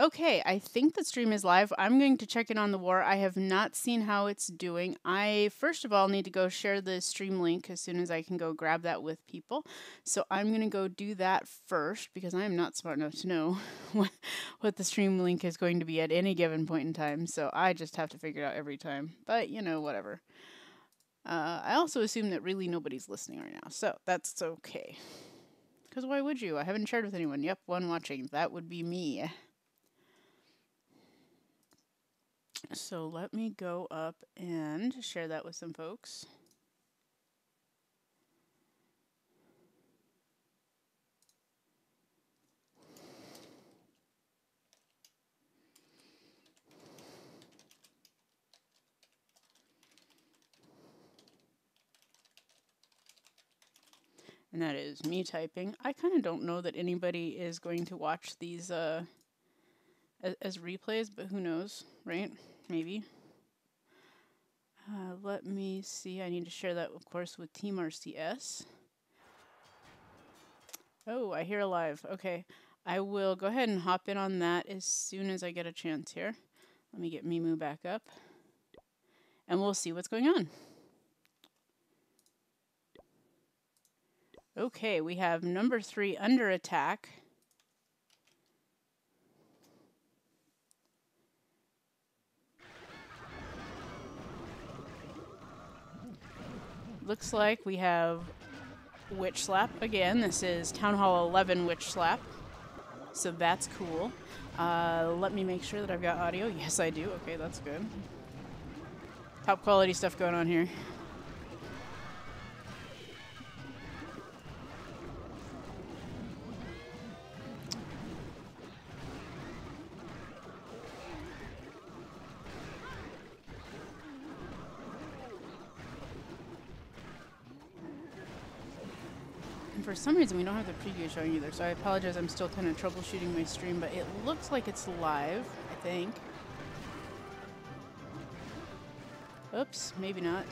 Okay, I think the stream is live. I'm going to check in on the war. I have not seen how it's doing. I, first of all, need to go share the stream link as soon as I can go grab that with people. So I'm going to go do that first because I am not smart enough to know what the stream link is going to be at any given point in time. So I just have to figure it out every time. But, you know, whatever. I also assume that really nobody's listening right now. So that's okay. Because why would you? I haven't shared with anyone. Yep, one watching. That would be me. So let me go up and share that with some folks. And that is me typing. I kind of don't know that anybody is going to watch these as replays, but who knows, right? Maybe. Let me see. I need to share that, of course, with Team RCS. Oh, I hear live. Okay. I will go ahead and hop in on that as soon as I get a chance here. Let me get Mimu back up. And we'll see what's going on. Okay, we have number 3 under attack. Looks like we have Witch Slap again. This is Town Hall 11 Witch Slap. So that's cool. Let me make sure that I've got audio. Yes, I do. Okay, that's good. Top quality stuff going on here. For some reason, we don't have the preview showing either, so I apologize. I'm still kind of troubleshooting my stream, but it looks like it's live, I think. Oops, maybe not.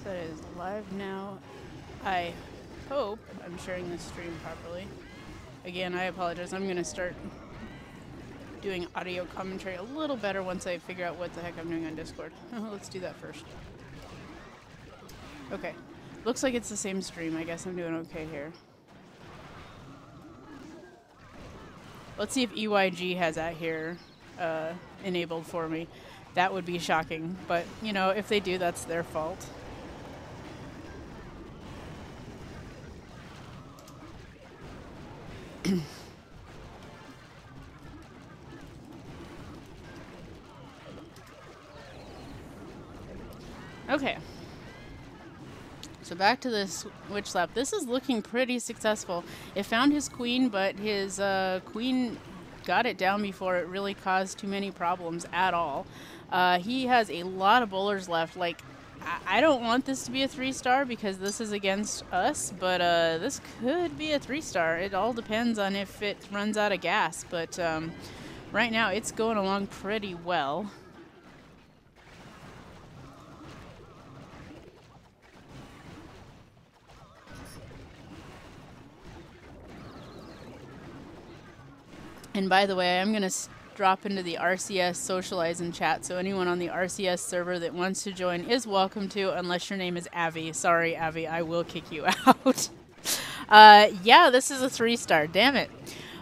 That is live now. I hope I'm sharing this stream properly. Again, I apologize. I'm going to start doing audio commentary a little better once I figure out what the heck I'm doing on Discord. Let's do that first. Okay. Looks like it's the same stream. I guess I'm doing okay here. Let's see if EYG has that here enabled for me. That would be shocking. But, you know, if they do, that's their fault. Okay. So back to this Witch Slap. This is looking pretty successful. It found his queen, but his queen got it down before it really caused too many problems at all. He has a lot of bowlers left. Like, I don't want this to be a 3-star because this is against us, but this could be a 3-star. It all depends on if it runs out of gas, but right now it's going along pretty well. And by the way, I'm going to drop into the RCS Socialize and chat, so anyone on the RCS server that wants to join is welcome to, unless your name is Avi. Sorry, Avi, I will kick you out. Yeah, this is a 3-star. Damn it.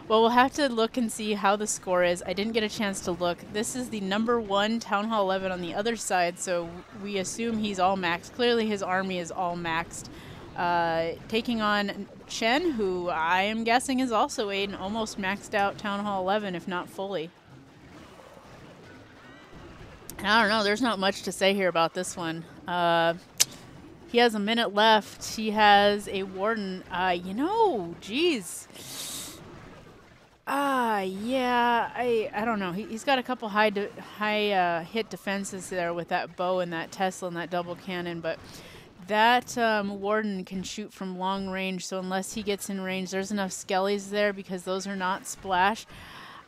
Well, we'll have to look and see how the score is. I didn't get a chance to look. This is the number 1 Town Hall 11 on the other side, so we assume he's all maxed. Clearly his army is all maxed. Taking on Chen, who I am guessing is also an almost maxed out Town Hall 11, if not fully. And I don't know, there's not much to say here about this one. He has a minute left. He has a Warden. You know, geez. Yeah, I don't know. He's got a couple high hit defenses there with that bow and that Tesla and that double cannon, but That Warden can shoot from long range, so unless he gets in range, there's enough skellies there because those are not splash.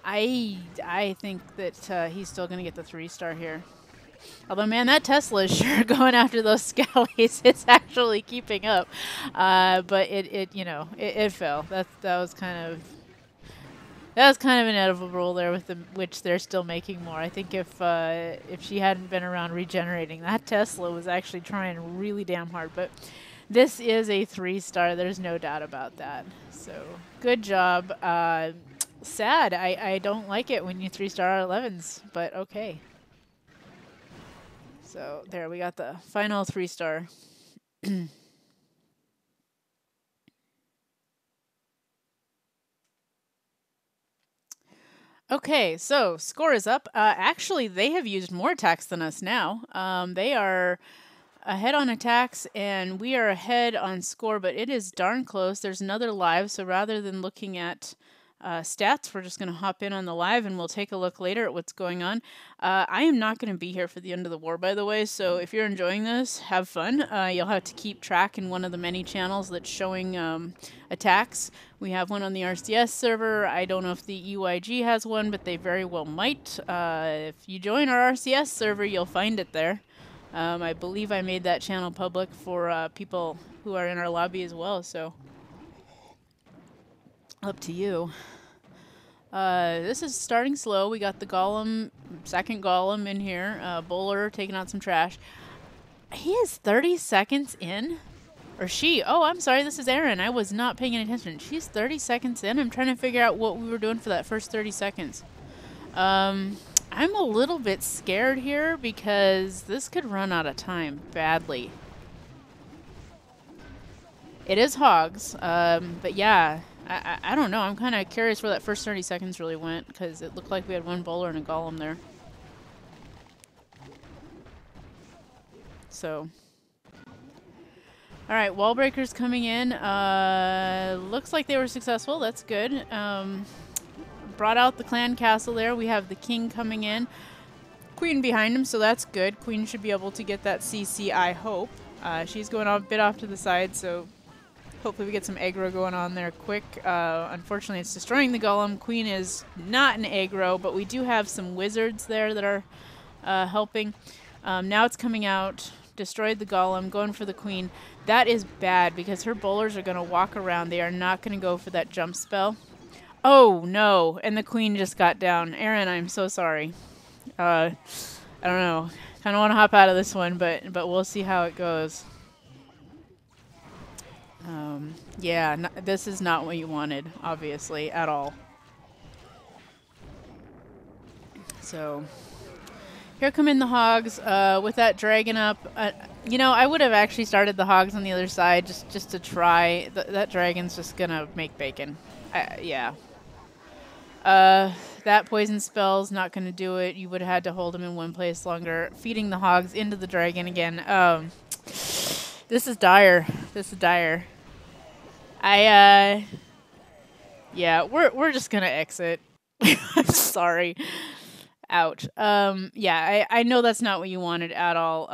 I think that he's still going to get the 3-star here. Although, man, that Tesla is sure going after those skellies. It's actually keeping up. But it fell. That was kind of inevitable there with which they're still making more. I think if she hadn't been around regenerating, that Tesla was actually trying really damn hard. But this is a 3-star. There's no doubt about that. So good job. Sad. I don't like it when you 3-star 11s, but okay. So there, we got the final 3-star. Okay, so score is up. Actually, they have used more attacks than us now. They are ahead on attacks, and we are ahead on score, but it is darn close. There's another live, so rather than looking at stats, we're just going to hop in on the live, and we'll take a look later at what's going on. I am not going to be here for the end of the war, by the way, so if you're enjoying this, have fun. You'll have to keep track in one of the many channels that's showing attacks. We have one on the RCS server. I don't know if the EYG has one, but they very well might. If you join our RCS server, you'll find it there. I believe I made that channel public for people who are in our lobby as well, so up to you. This is starting slow. We got the golem, second golem in here. Bowler taking out some trash. He is 30 seconds in. Or she. Oh, I'm sorry. This is Erin. I was not paying any attention. She's 30 seconds in. I'm trying to figure out what we were doing for that first 30 seconds. I'm a little bit scared here because this could run out of time badly. It is hogs. But yeah. I don't know. I'm kind of curious where that first 30 seconds really went because it looked like we had one bowler and a golem there. So, all right, wall breakers coming in. Looks like they were successful. That's good. Brought out the clan castle there. We have the king coming in. Queen behind him, so that's good. Queen should be able to get that CC, I hope. She's going a bit off to the side, so hopefully we get some aggro going on there quick. Unfortunately, it's destroying the golem. Queen is not an aggro, but we do have some wizards there that are helping. Now it's coming out. Destroyed the golem. Going for the queen. That is bad because her bowlers are going to walk around. They are not going to go for that jump spell. Oh, no. And the queen just got down. Erin, I'm so sorry. I don't know. Kind of want to hop out of this one, but we'll see how it goes. Yeah, this is not what you wanted, obviously, at all. So, here come in the hogs with that dragon up. You know, I would have actually started the hogs on the other side just to try. That dragon's just going to make bacon. Yeah. That poison spell's not going to do it. You would have had to hold him in one place longer. Feeding the hogs into the dragon again. This is dire. This is dire. Yeah, we're just gonna exit. I'm sorry. Ouch. Yeah, I know that's not what you wanted at all.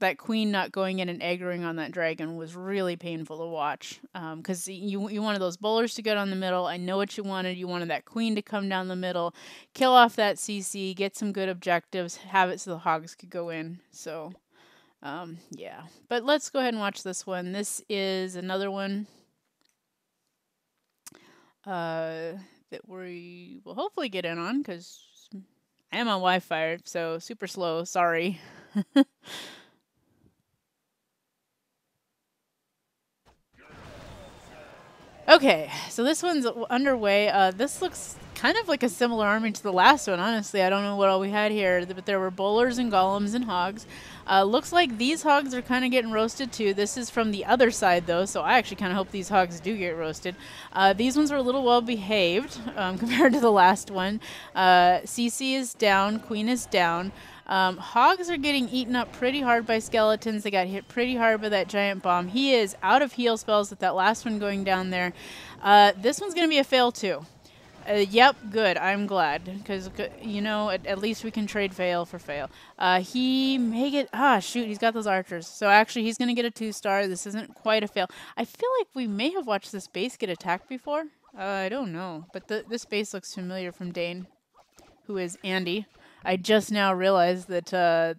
That queen not going in and aggroing on that dragon was really painful to watch. Because you wanted those bowlers to get on the middle. I know what you wanted. You wanted that queen to come down the middle, kill off that CC, get some good objectives, have it so the hogs could go in. So, yeah. But let's go ahead and watch this one. This is another one that we will hopefully get in on because I am on Wi-Fi, so super slow. Sorry. Okay, so this one's underway. This looks kind of like a similar army to the last one, honestly. I don't know what all we had here, but there were bowlers and golems and hogs. Looks like these hogs are kind of getting roasted too. This is from the other side though, so I actually kind of hope these hogs do get roasted. These ones were a little well behaved compared to the last one. CC is down, Queen is down. Hogs are getting eaten up pretty hard by skeletons. They got hit pretty hard by that giant bomb. He is out of heal spells with that last one going down there. This one's going to be a fail too. Yep, good. I'm glad because you know at least we can trade fail for fail. He may get shoot. He's got those archers, so actually he's gonna get a 2-star. This isn't quite a fail. I feel like we may have watched this base get attacked before. I don't know, but this base looks familiar from Dane, who is Andy. I just now realized that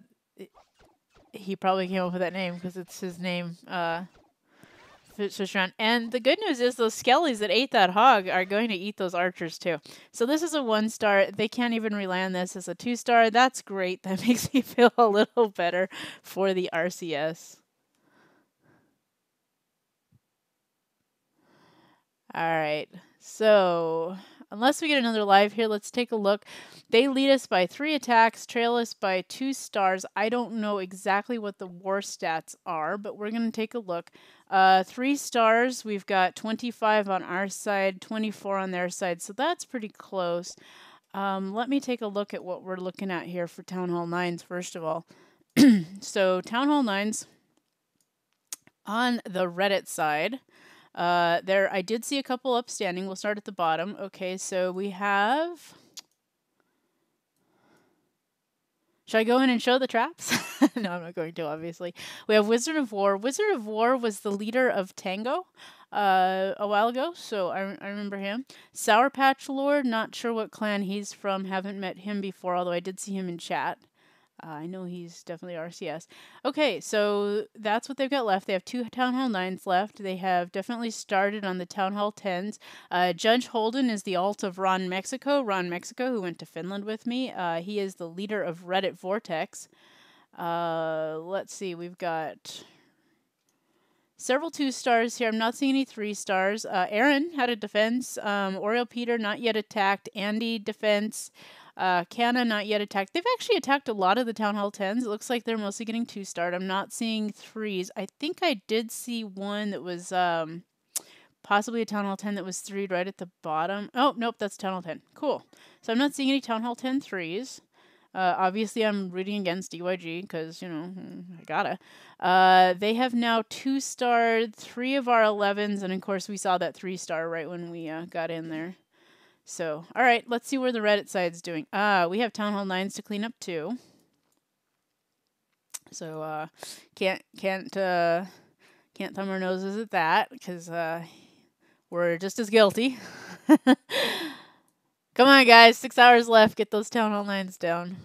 he probably came up with that name because it's his name. And the good news is those skellies that ate that hog are going to eat those archers too. So this is a 1-star. They can't even reland this as a 2-star. That's great. That makes me feel a little better for the RCS. All right. So unless we get another live here, let's take a look. They lead us by 3 attacks, trail us by 2 stars. I don't know exactly what the war stats are, but we're going to take a look. 3 stars, we've got 25 on our side, 24 on their side, so that's pretty close. Let me take a look at what we're looking at here for Town Hall 9s, first of all. So Town Hall 9s on the Reddit side. There, I did see a couple upstanding. We'll start at the bottom. Okay, so we have... Should I go in and show the traps? No, I'm not going to, obviously. We have Wizard of War. Wizard of War was the leader of Tango a while ago, so I remember him. Sour Patch Lord, not sure what clan he's from. Haven't met him before, although I did see him in chat. I know he's definitely RCS. Okay, so that's what they've got left. They have 2 Town Hall 9s left. They have definitely started on the Town Hall 10s. Judge Holden is the alt of Ron Mexico. Ron Mexico, who went to Finland with me. He is the leader of Reddit Vortex. Let's see, we've got several 2-stars here. I'm not seeing any 3-stars. Aaron had a defense. Oriel Peter, not yet attacked. Andy, defense. Canna, not yet attacked. They've actually attacked a lot of the Town Hall 10s. It looks like they're mostly getting 2-starred. I'm not seeing 3s. I think I did see one that was possibly a Town Hall 10 that was 3'd right at the bottom. Oh, nope, that's Town Hall 10. Cool. So I'm not seeing any Town Hall 10 3s. Obviously, I'm rooting against DYG because, you know, I gotta. They have now 2-starred 3 of our 11s, and of course, we saw that 3-star right when we got in there. So, all right, let's see where the Reddit side's doing. We have Town Hall 9s to clean up too. So, can't thumb our noses at that because we're just as guilty. Come on, guys, 6 hours left. Get those Town Hall 9s down.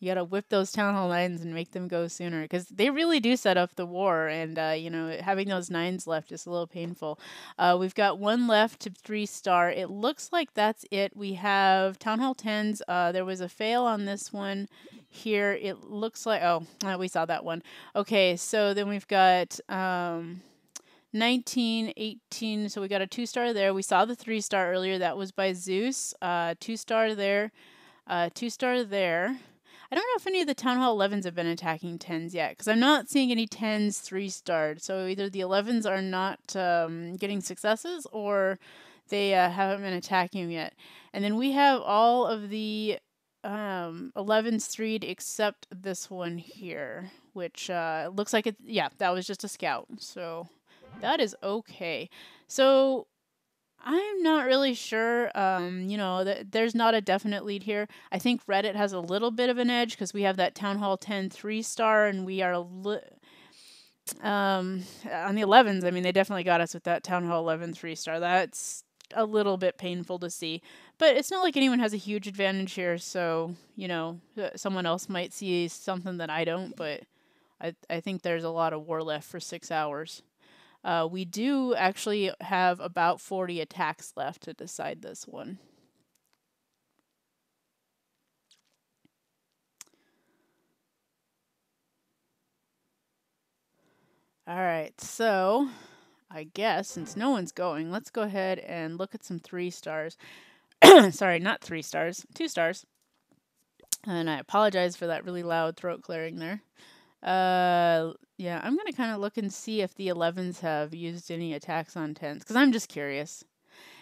You gotta whip those Town Hall 9s and make them go sooner because they really do set up the war, and you know, having those 9s left is a little painful. We've got 1 left to 3-star. It looks like that's it. We have Town Hall 10s. There was a fail on this one here. It looks like we saw that one. Okay, so then we've got 19, 18. So we got a 2-star there. We saw the 3-star earlier. That was by Zeus. 2-star there. 2-star there. I don't know if any of the Town Hall 11s have been attacking 10s yet, because I'm not seeing any 10s 3-starred. So either the 11s are not getting successes, or they haven't been attacking yet. And then we have all of the 11s 3'd except this one here, which looks like it. Yeah, that was just a scout. So that is okay. So I'm not really sure, you know, there's not a definite lead here. I think Reddit has a little bit of an edge because we have that Town Hall 10 3-star, and we are on the 11s. I mean, they definitely got us with that Town Hall 11 3-star. That's a little bit painful to see, but it's not like anyone has a huge advantage here. So, you know, someone else might see something that I don't, but I think there's a lot of war left for 6 hours. We do actually have about 40 attacks left to decide this one. All right, so I guess since no one's going, let's go ahead and look at some 3-stars. Sorry, not 3-stars, 2-stars. And I apologize for that really loud throat clearing there. Yeah, I'm going to kind of look and see if the 11s have used any attacks on 10s, because I'm just curious.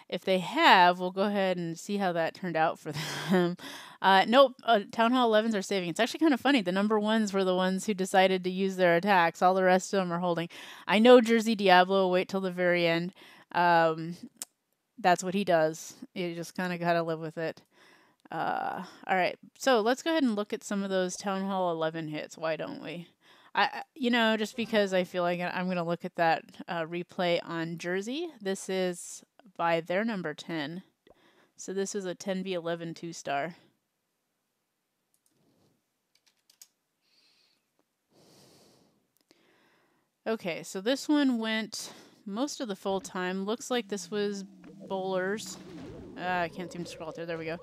If they have, we'll go ahead and see how that turned out for them. Nope, Town Hall 11s are saving. It's actually kind of funny. The number 1s were the ones who decided to use their attacks. All the rest of them are holding. I know Jersey Diablo will wait till the very end. that's what he does. You just kind of got to live with it. All right, so let's go ahead and look at some of those Town Hall 11 hits. Why don't we? Just because I feel like I'm going to look at that replay on Jersey. This is by their number 10. So this is a 10v11 2-star. Okay, so this one went most of the full time. Looks like this was bowlers. I can't seem to scroll through. There we go.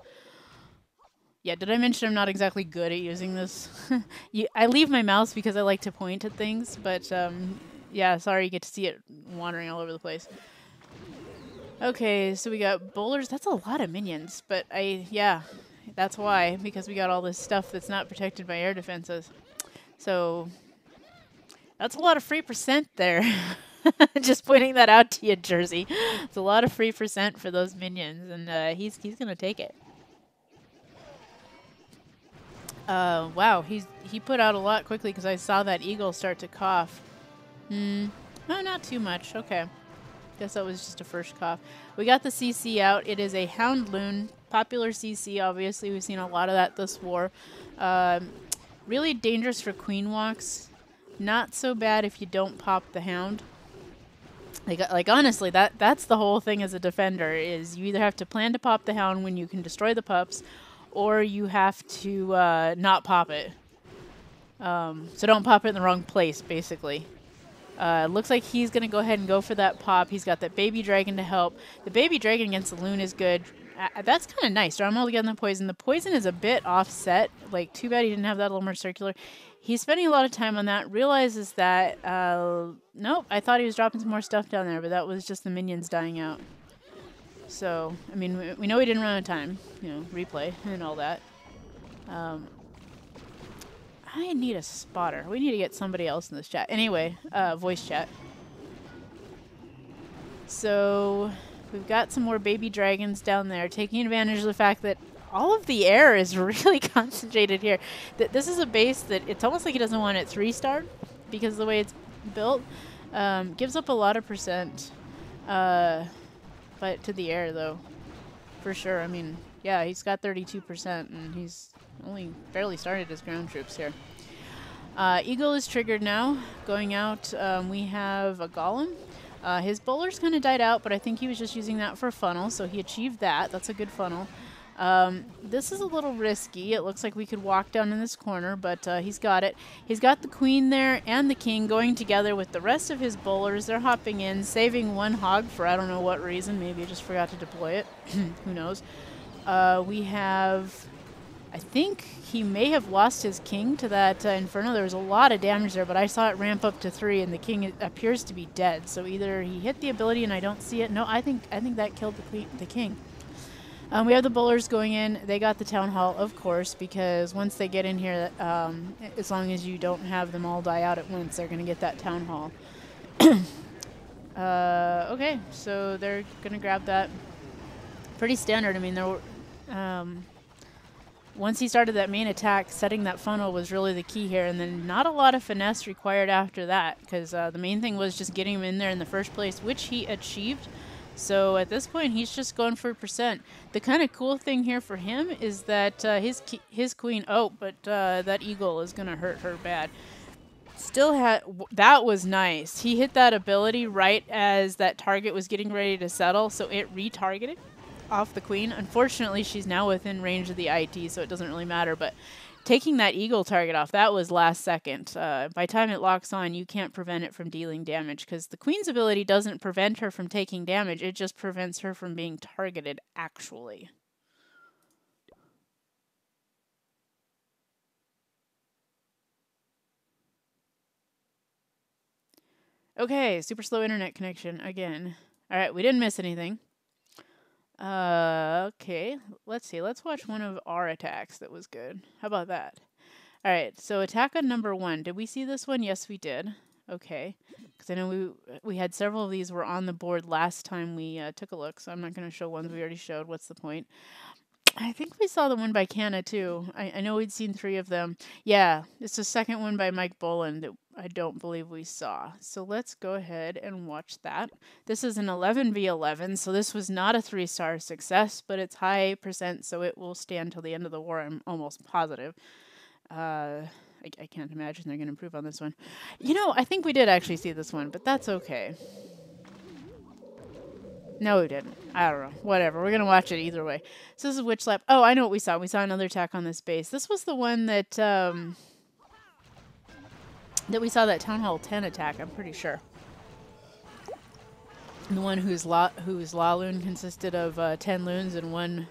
Yeah, did I mention I'm not exactly good at using this? I leave my mouse because I like to point at things, but yeah, sorry you get to see it wandering all over the place. Okay, so we got bowlers. That's a lot of minions, but yeah, that's why, because we got all this stuff that's not protected by air defenses. So that's a lot of free percent there. Just pointing that out to you, Jersey. It's a lot of free percent for those minions, and he's going to take it. Wow, he put out a lot quickly because I saw that eagle start to cough. No, not too much. Okay. Guess that was just a first cough. We got the CC out. It is a Hound Loon. Popular CC, obviously. We've seen a lot of that this war. Really dangerous for queen walks. Not so bad if you don't pop the Hound. Like honestly, that's the whole thing as a defender, is you either have to plan to pop the Hound when you can destroy the pups, or you have to not pop it. So don't pop it in the wrong place, basically. Looks like he's going to go ahead and go for that pop. He's got that baby dragon to help. The baby dragon against the loon is good. That's kind of nice. I'm all getting the poison. The poison is a bit offset. Like, too bad he didn't have that a little more circular. He's spending a lot of time on that. Realizes that, nope, I thought he was dropping some more stuff down there, but that was just the minions dying out. So, I mean, we know he didn't run out of time. You know, replay and all that. I need a spotter. We need to get somebody else in this chat. Anyway, voice chat. So we've got some more baby dragons down there, taking advantage of the fact that all of the air is really concentrated here. This is a base that it's almost like he doesn't want it 3-star because of the way it's built. Gives up a lot of percent, but to the air though, for sure. I mean, yeah, he's got 32% and he's only barely started his ground troops here. Eagle is triggered now. Going out, we have a golem. His bowlers kind of died out, but I think he was just using that for funnel, so he achieved that. That's a good funnel. This is a little risky. It looks like we could walk down in this corner, but he's got it. He's got the queen there and the king going together with the rest of his bowlers. They're hopping in, saving one hog for I don't know what reason. Maybe he just forgot to deploy it. Who knows? We have... I think he may have lost his king to that Inferno. There was a lot of damage there, but I saw it ramp up to 3, and the king appears to be dead. So either he hit the ability and I don't see it. No, I think that killed the king. We have the bowlers going in. They got the town hall, of course, because once they get in here, as long as you don't have them all die out at once, they're going to get that town hall. Okay, so they're going to grab that. Pretty standard. I mean, there were... once he started that main attack, setting that funnel was really the key here, and then not a lot of finesse required after that, because the main thing was just getting him in there in the first place, which he achieved. So at this point, he's just going for percent. The kind of cool thing here for him is that his queen, that eagle is going to hurt her bad. Still had, that was nice. He hit that ability right as that target was getting ready to settle, so it retargeted off the queen. Unfortunately, she's now within range of the IT, so it doesn't really matter, but taking that eagle target off, that was last second. By the time it locks on, you can't prevent it from dealing damage, because the queen's ability doesn't prevent her from taking damage, it just prevents her from being targeted, actually. Okay, super slow internet connection again. All right, we didn't miss anything. Okay, let's see. Let's watch one of our attacks that was good. How about that? All right, so attack on number 1. Did we see this one? Yes, we did. Okay, because I know we had several of these were on the board last time we took a look, so I'm not going to show ones we already showed. What's the point? I think we saw the one by Canna, too. I know we'd seen 3 of them. Yeah, it's the second one by Mike Boland I don't believe we saw. So let's go ahead and watch that. This is an 11v11, so this was not a 3-star success, but it's high percent, so it will stand till the end of the war, I'm almost positive. I can't imagine they're going to improve on this one. You know, I think we did actually see this one, but that's okay. No, we didn't. I don't know. Whatever. We're going to watch it either way. So this is Witch Lap. Oh, I know what we saw. We saw another attack on this base. This was the one that, that we saw that Town Hall 10 attack, I'm pretty sure. The one whose La Loon consisted of 10 loons and one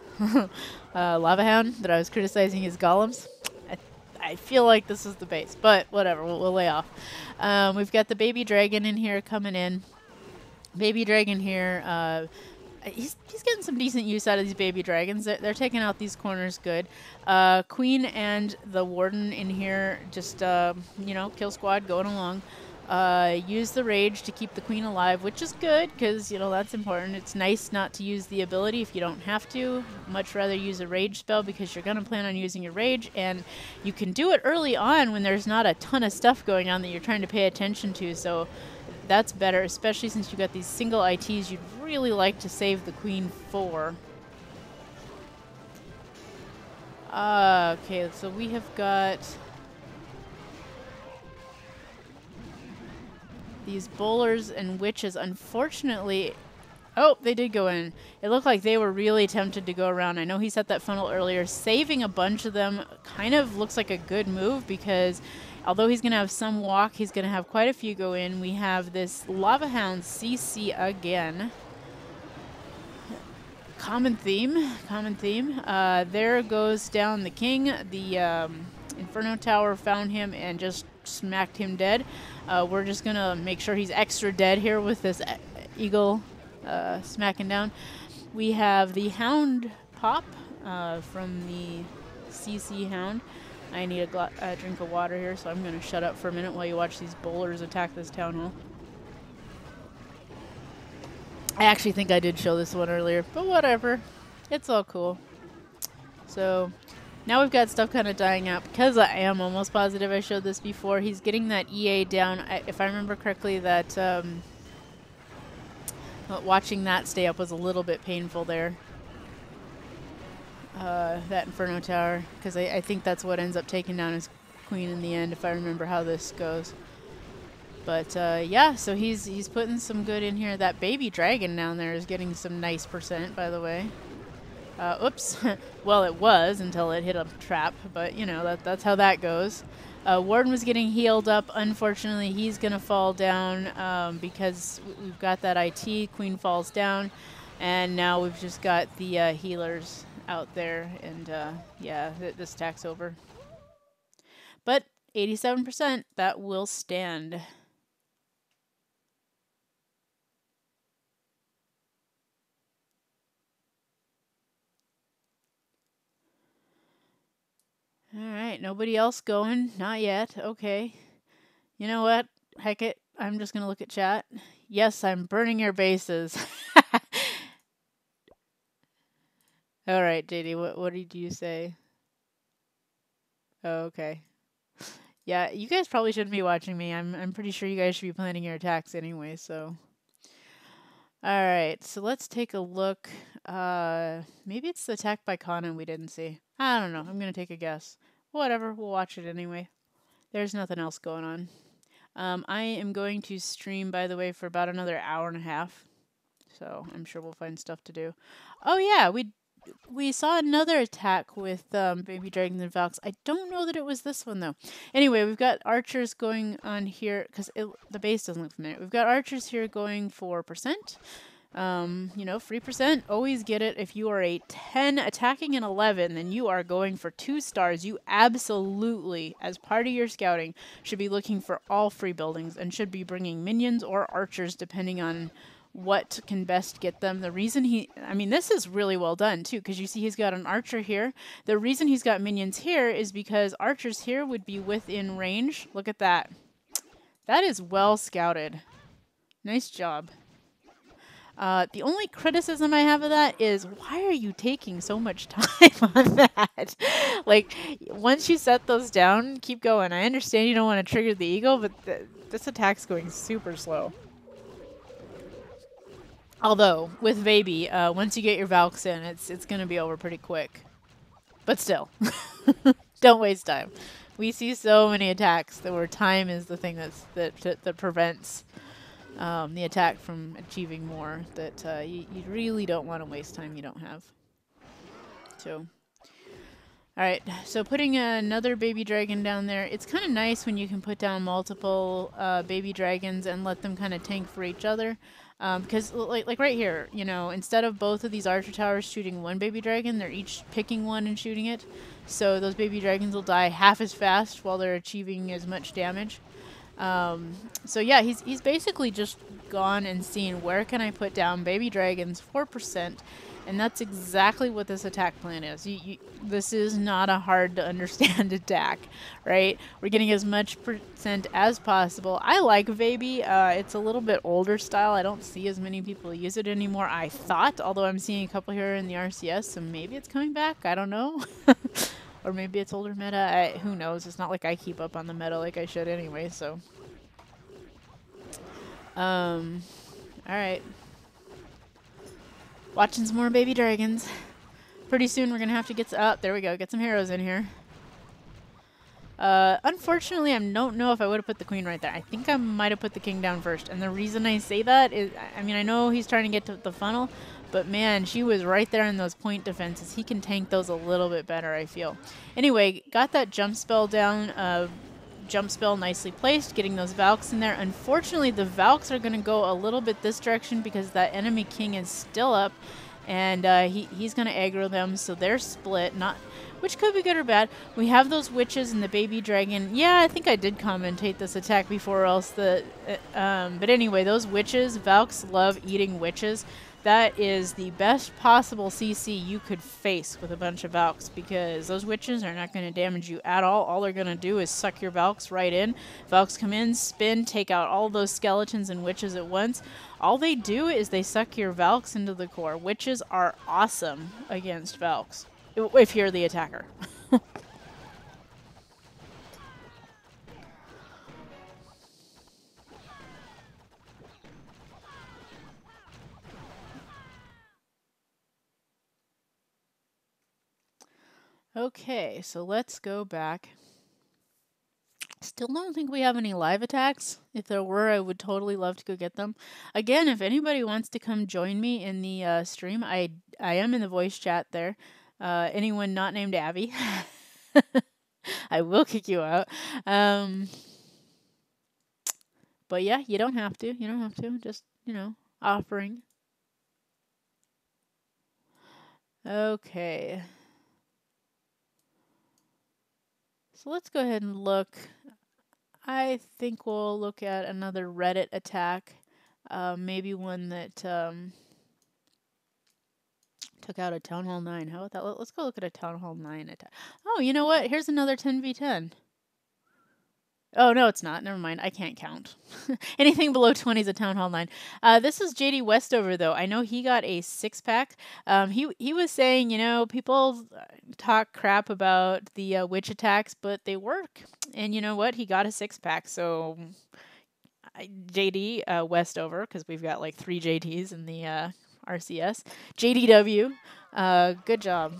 Lava Hound that I was criticizing his golems. I feel like this is the base, but whatever. We'll lay off. We've got the baby dragon in here coming in. Baby dragon here. He's getting some decent use out of these baby dragons. They're taking out these corners good. Queen and the warden in here just, you know, kill squad going along. Use the rage to keep the queen alive, which is good because, you know, that's important. It's nice not to use the ability if you don't have to. Much rather use a rage spell because you're going to plan on using your rage, and you can do it early on when there's not a ton of stuff going on that you're trying to pay attention to. So that's better, especially since you've got these single ITs you'd really like to save the queen for. Okay, so we have got these bowlers and witches. Unfortunately, oh, they did go in. It looked like they were really tempted to go around. I know he set that funnel earlier. Saving a bunch of them kind of looks like a good move because although he's going to have some walk, he's going to have quite a few go in. We have this Lava Hound CC again. Common theme, common theme. There goes down the king. The Inferno Tower found him and just smacked him dead. We're just going to make sure he's extra dead here with this eagle smacking down. We have the Hound pop from the CC Hound. I need a drink of water here, so I'm going to shut up for a minute while you watch these bowlers attack this town hall. I actually think I did show this one earlier, but whatever. It's all cool. So now we've got stuff kind of dying out because I am almost positive I showed this before. He's getting that EA down. If I remember correctly, that watching that stay up was a little bit painful there. That Inferno Tower, because I think that's what ends up taking down his queen in the end, if I remember how this goes. But yeah, so he's putting some good in here. That baby dragon down there is getting some nice percent, by the way. Oops. Well, it was until it hit a trap, but you know, that's how that goes. Warden was getting healed up. Unfortunately, he's going to fall down because we've got that IT. Queen falls down, and now we've just got the healers out there, and yeah, this attack's over. But 87%, that will stand. All right, nobody else going? Not yet. Okay. You know what? Heck it. I'm just going to look at chat. Yes, I'm burning your bases. All right, JD, what did you say? Oh, okay. Yeah, you guys probably shouldn't be watching me. I'm pretty sure you guys should be planning your attacks anyway, so. All right, so let's take a look. Maybe it's the attack by Conan we didn't see. I don't know. I'm going to take a guess. Whatever, we'll watch it anyway. There's nothing else going on. I am going to stream, by the way, for about another hour and a half. So I'm sure we'll find stuff to do. Oh, yeah, we saw another attack with baby dragons and falcons. I don't know that it was this one, though. Anyway, we've got archers going on here, because the base doesn't look familiar. We've got archers here going for percent. You know, free percent, always get it. If you are a 10 attacking an 11, then you are going for 2 stars. You absolutely, as part of your scouting, should be looking for all free buildings and should be bringing minions or archers depending on what can best get them. The reason I mean, this is really well done too, because you see he's got an archer here. The reason he's got minions here is because archers here would be within range. Look at that. That is well scouted. Nice job. The only criticism I have of that is, why are you taking so much time on that? Like, once you set those down, keep going. I understand you don't want to trigger the eagle, but this attack's going super slow. Although, with Baby, once you get your Valks in, it's going to be over pretty quick. But still, don't waste time. We see so many attacks where time is the thing that prevents the attack from achieving more, that you really don't want to waste time you don't have. So, alright, so putting another baby dragon down there, it's kind of nice when you can put down multiple baby dragons and let them kind of tank for each other. Because, like right here, you know, instead of both of these archer towers shooting one baby dragon, they're each picking one and shooting it. So those baby dragons will die half as fast while they're achieving as much damage. So yeah, he's basically just gone and seen, where can I put down baby dragons 4%, and that's exactly what this attack plan is. This is not a hard to understand attack, right? We're getting as much percent as possible. I like Baby. It's a little bit older style. I don't see as many people use it anymore, I thought, although I'm seeing a couple here in the RCS, so maybe it's coming back. I don't know. Or maybe it's older meta. Who knows? It's not like I keep up on the meta like I should anyway, so. Alright. Watching some more baby dragons. Pretty soon we're going to have to get there we go. Get some heroes in here. Unfortunately, I don't know if I would have put the queen right there. I think I might have put the king down first. And the reason I say that is, I mean, I know he's trying to get to the funnel, but man, she was right there in those point defenses. He can tank those a little bit better, I feel. Anyway, got that jump spell down. Jump spell nicely placed, getting those Valks in there. Unfortunately, the Valks are going to go a little bit this direction because that enemy king is still up, and he's going to aggro them, so they're split, which could be good or bad. We have those witches and the baby dragon. Yeah, I think I did commentate this attack before, or else but anyway, those witches, Valks love eating witches. That is the best possible CC you could face with a bunch of Valks, because those witches are not going to damage you at all. All they're going to do is suck your Valks right in. Valks come in, spin, take out all those skeletons and witches at once. All they do is they suck your Valks into the core. Witches are awesome against Valks, if you're the attacker. Okay, so let's go back. Still don't think we have any live attacks. If there were, I would totally love to go get them. Again, if anybody wants to come join me in the stream, I am in the voice chat there. Anyone not named Abby, I will kick you out. But yeah, you don't have to. You don't have to. Just, you know, offering. Okay. So let's go ahead and look. I think we'll look at another Reddit attack. Maybe one that took out a Town Hall 9. How about that? Let's go look at a Town Hall 9 attack. Oh, you know what? Here's another 10v10. Oh, no, it's not. Never mind. I can't count. Anything below 20 is a Town Hall 9. This is JD Westover, though. I know he got a 6-pack. He was saying, you know, people talk crap about the witch attacks, but they work. And you know what? He got a 6-pack. So, JD Westover, because we've got like 3 JDs in the RCS. JDW, good job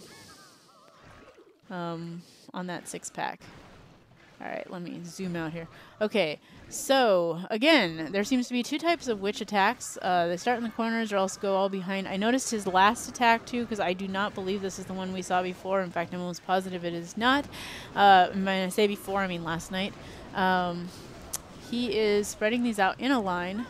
on that 6-pack. All right, let me zoom out here. Okay, so again, there seems to be 2 types of witch attacks. They start in the corners or else go all behind. I noticed his last attack too, because I do not believe this is the one we saw before. In fact, I'm almost positive it is not. When I say before, I mean last night. He is spreading these out in a line.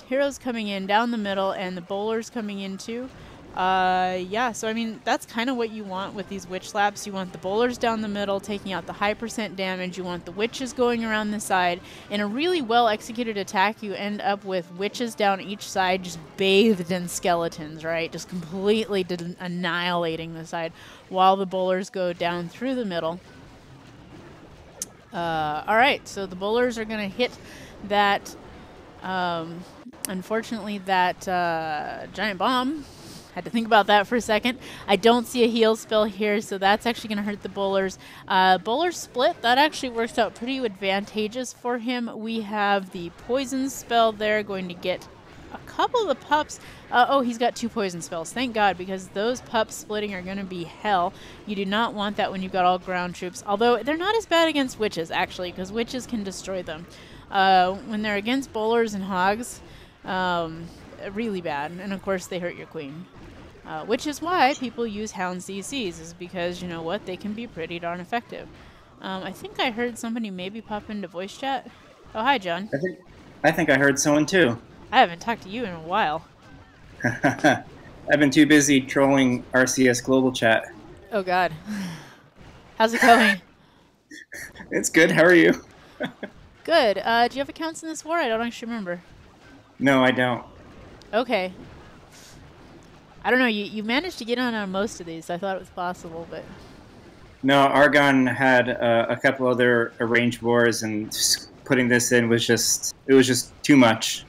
Heroes coming in down the middle, and the bowlers coming in too. Yeah, so I mean, that's kind of what you want with these witch slaps. You want the bowlers down the middle, taking out the high % damage. You want the witches going around the side. In a really well-executed attack, you end up with witches down each side, just bathed in skeletons, right? Just completely annihilating the side, while the bowlers go down through the middle. Alright, so the bowlers are going to hit that Unfortunately, that giant bomb, had to think about that for a second. I don't see a heal spell here, so that's actually going to hurt the bowlers. Bowler split, that actually works out pretty advantageous for him. We have the poison spell there, going to get a couple of the pups. Oh, he's got 2 poison spells. Thank God, because those pups splitting are going to be hell. You do not want that when you've got all ground troops. Although they're not as bad against witches, actually, because witches can destroy them. When they're against bowlers and hogs, really bad. And of course, they hurt your queen. Which is why people use Hound CCs, is because, you know what, they can be pretty darn effective. I think I heard somebody maybe pop into voice chat. Oh, hi, John. I think I heard someone too. I haven't talked to you in a while. I've been too busy trolling RCS Global Chat. Oh, God. How's it going? It's good. How are you? Good. Do you have accounts in this war? I don't actually remember. No, I don't. Okay. I don't know. You managed to get on most of these. I thought it was possible, but... No, Argon had a couple other arranged wars, and putting this in was just too much.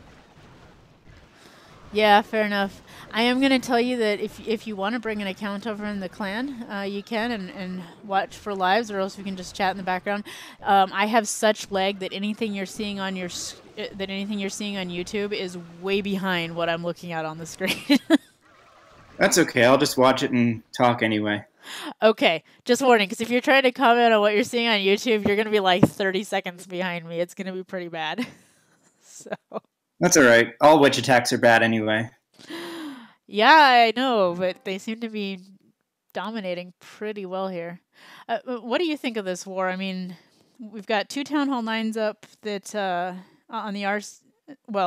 Yeah, fair enough. I am going to tell you that if you want to bring an account over in the clan, you can and watch for lives, or else we can just chat in the background. I have such lag that anything you're seeing on YouTube is way behind what I'm looking at on the screen. That's okay. I'll just watch it and talk anyway. Okay, just warning, because if you're trying to comment on what you're seeing on YouTube, you're going to be like 30 seconds behind me. It's going to be pretty bad. So... That's all right. All witch attacks are bad anyway. Yeah, I know, but they seem to be dominating pretty well here. What do you think of this war? I mean, we've got 2 Town Hall 9s up that on the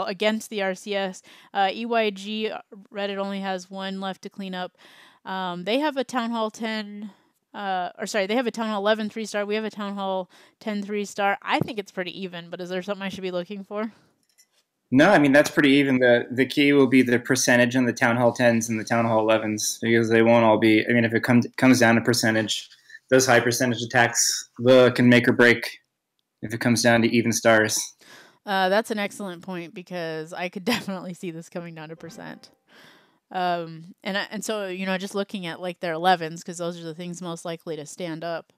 against the RCS. EYG Reddit only has 1 left to clean up. They have a Town Hall 10. They have a Town Hall 11 3-star. We have a Town Hall 10 3-star. I think it's pretty even, but is there something I should be looking for? No, I mean, that's pretty even. The key will be the percentage on the Town Hall 10s and the Town Hall 11s, because they won't all be... I mean, if it comes down to percentage, those high percentage attacks can make or break if it comes down to even stars. That's an excellent point, because I could definitely see this coming down to percent. And so, you know, just looking at like their 11s, because those are the things most likely to stand up.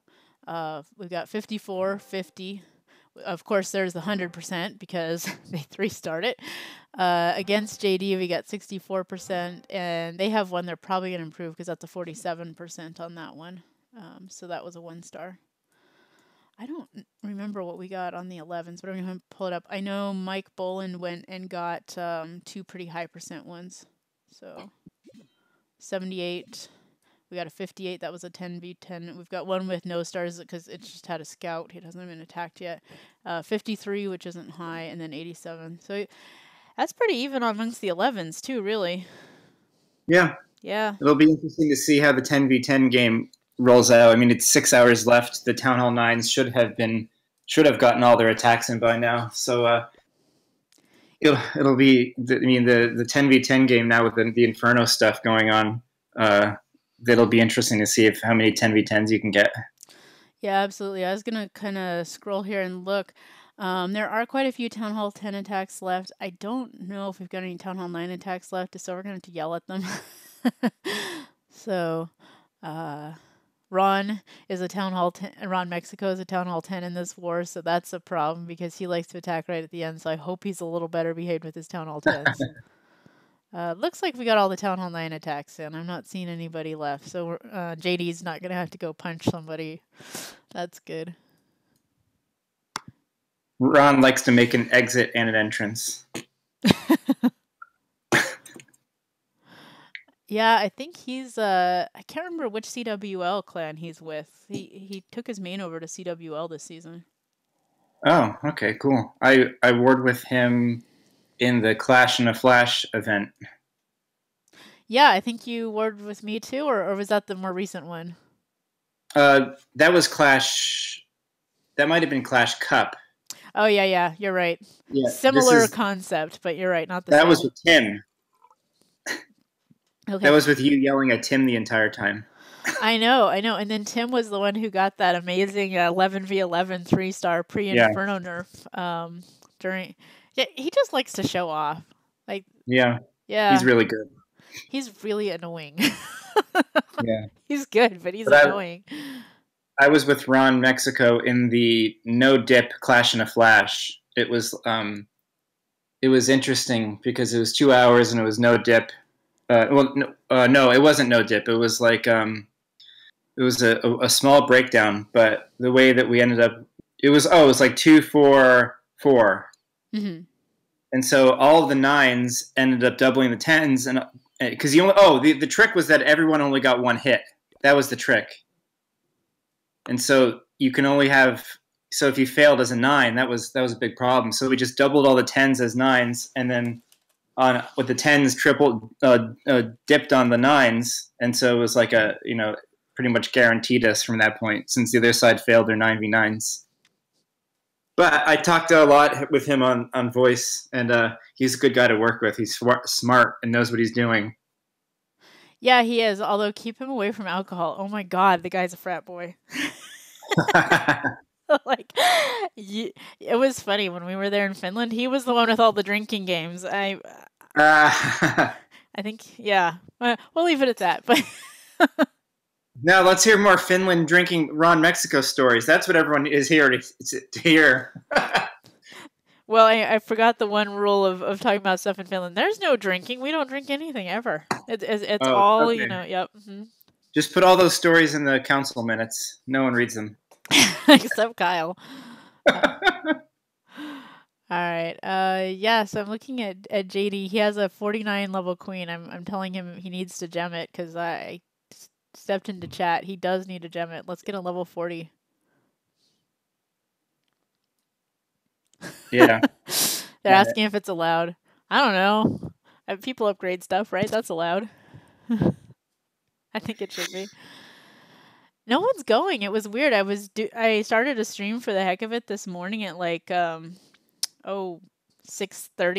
We've got 54, 50... Of course, there's the 100% because they 3-starred it. Against JD, we got 64%, and they have one they're probably going to improve because that's a 47% on that one. So that was a 1-star. I don't remember what we got on the 11s, but I'm going to pull it up. I know Mike Boland went and got 2 pretty high percent ones. So 78. We got a 58. That was a 10v10. We've got one with no stars because it just had a scout. He hasn't been attacked yet. 53, which isn't high, and then 87. So that's pretty even amongst the 11s too, really. Yeah. Yeah. It'll be interesting to see how the 10v10 game rolls out. I mean, it's 6 hours left. The Town Hall 9s should have gotten all their attacks in by now. So it'll be. The 10v10 game now with the Inferno stuff going on. That'll be interesting to see how many 10v10s you can get. Yeah, absolutely. I was going to kind of scroll here and look. There are quite a few Town Hall 10 attacks left. I don't know if we've got any Town Hall 9 attacks left, so we're going to have to yell at them. So, Ron is a Town Hall 10. Ron Mexico is a Town Hall 10 in this war, so that's a problem because he likes to attack right at the end, so I hope he's a little better behaved with his Town Hall 10s. Looks like we got all the Town Hall 9 attacks in. I'm not seeing anybody left. So JD's not going to have to go punch somebody. That's good. Ron likes to make an exit and an entrance. Yeah, I think he's... I can't remember which CWL clan he's with. He took his main over to CWL this season. Oh, okay, cool. I warred with him in the Clash in a Flash event. Yeah, I think you warred with me too, or was that the more recent one? That was Clash... That might have been Clash Cup. Oh, yeah, you're right. Yeah, Similar concept, but you're right, not the same. That was with Tim. Okay. That was with you yelling at Tim the entire time. I know. And then Tim was the one who got that amazing 11v11 3-star pre-Inferno nerf during... Yeah, he just likes to show off. Like, Yeah, he's yeah, really good. he's really annoying. Yeah, He's good, but he's but annoying. I was with Ron Mexico in the no dip Clash in a Flash. It was interesting because it was 2 hours and it was no dip. No, it wasn't no dip. It was like it was a small breakdown, but the way that we ended up, it was like 2-4-4, Hmm. and so all of the nines ended up doubling the tens, and because the trick was that everyone only got one hit. That was the trick, and so you can only have. So if you failed as a nine, that was a big problem. So we just doubled all the tens as nines, and then on with the tens tripled dipped on the nines, and so it was like pretty much guaranteed us from that point since the other side failed their 9v9s. But I talked a lot with him on voice, and he's a good guy to work with. He's smart and knows what he's doing. Yeah, he is. Although keep him away from alcohol. Oh my God, the guy's a frat boy. Like, it was funny when we were there in Finland. He was the one with all the drinking games. I think, yeah. We'll leave it at that. But now let's hear more Finland drinking Ron Mexico stories. That's what everyone is here to hear. well, I forgot the one rule of talking about stuff in Finland. There's no drinking. We don't drink anything ever. It's Oh, all, okay. Yep. Mm-hmm. Just put all those stories in the council minutes. No one reads them. Except Kyle. All right. Yeah, so I'm looking at JD. He has a 49 level queen. I'm telling him he needs to gem it because I stepped into chat. He does need to gem it. Let's get a level 40. Yeah. They're asking if it's allowed. I don't know. People upgrade stuff, right? That's allowed. I think it should be. No one's going. It was weird. I started a stream for the heck of it this morning at like 6:30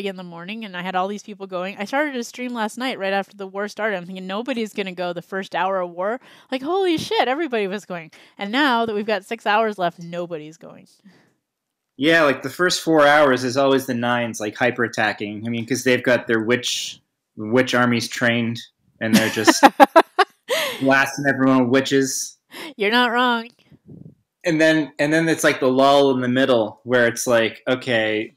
in the morning, and I had all these people going. I started a stream last night right after the war started. I'm thinking nobody's gonna go the first hour of war. Like, holy shit, everybody was going. And now that we've got 6 hours left, nobody's going. Yeah, like the first 4 hours is always the nines, like hyper attacking. I mean, because they've got their witch armies trained, and they're just blasting everyone with witches. You're not wrong. And then it's like the lull in the middle where it's like, okay,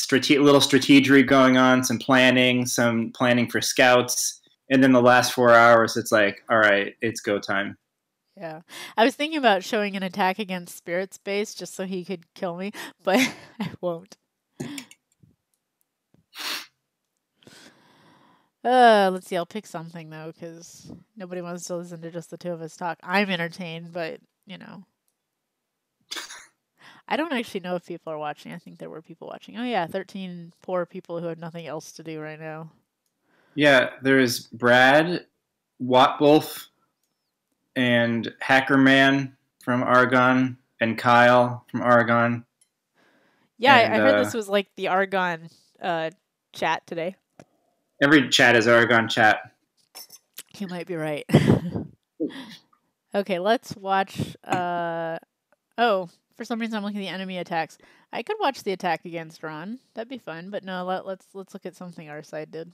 little strategery going on, some planning for scouts, and then the last 4 hours, it's like, all right, it's go time. Yeah. I was thinking about showing an attack against Spirit Space just so he could kill me, but I won't. Let's see. I'll pick something, though, because nobody wants to listen to just the two of us talk. I'm entertained, but, I don't actually know if people are watching. I think there were people watching. Oh, yeah, 13 poor people who have nothing else to do right now. Yeah, there's Brad, Wattwolf, and Hackerman from Argonne, and Kyle from Argonne. Yeah, I heard this was like the Argonne chat today. Every chat is Argonne chat. You might be right. Okay, let's watch. Oh, for some reason I'm looking at the enemy attacks. I could watch the attack against Ron. That'd be fun. But no, let's look at something our side did.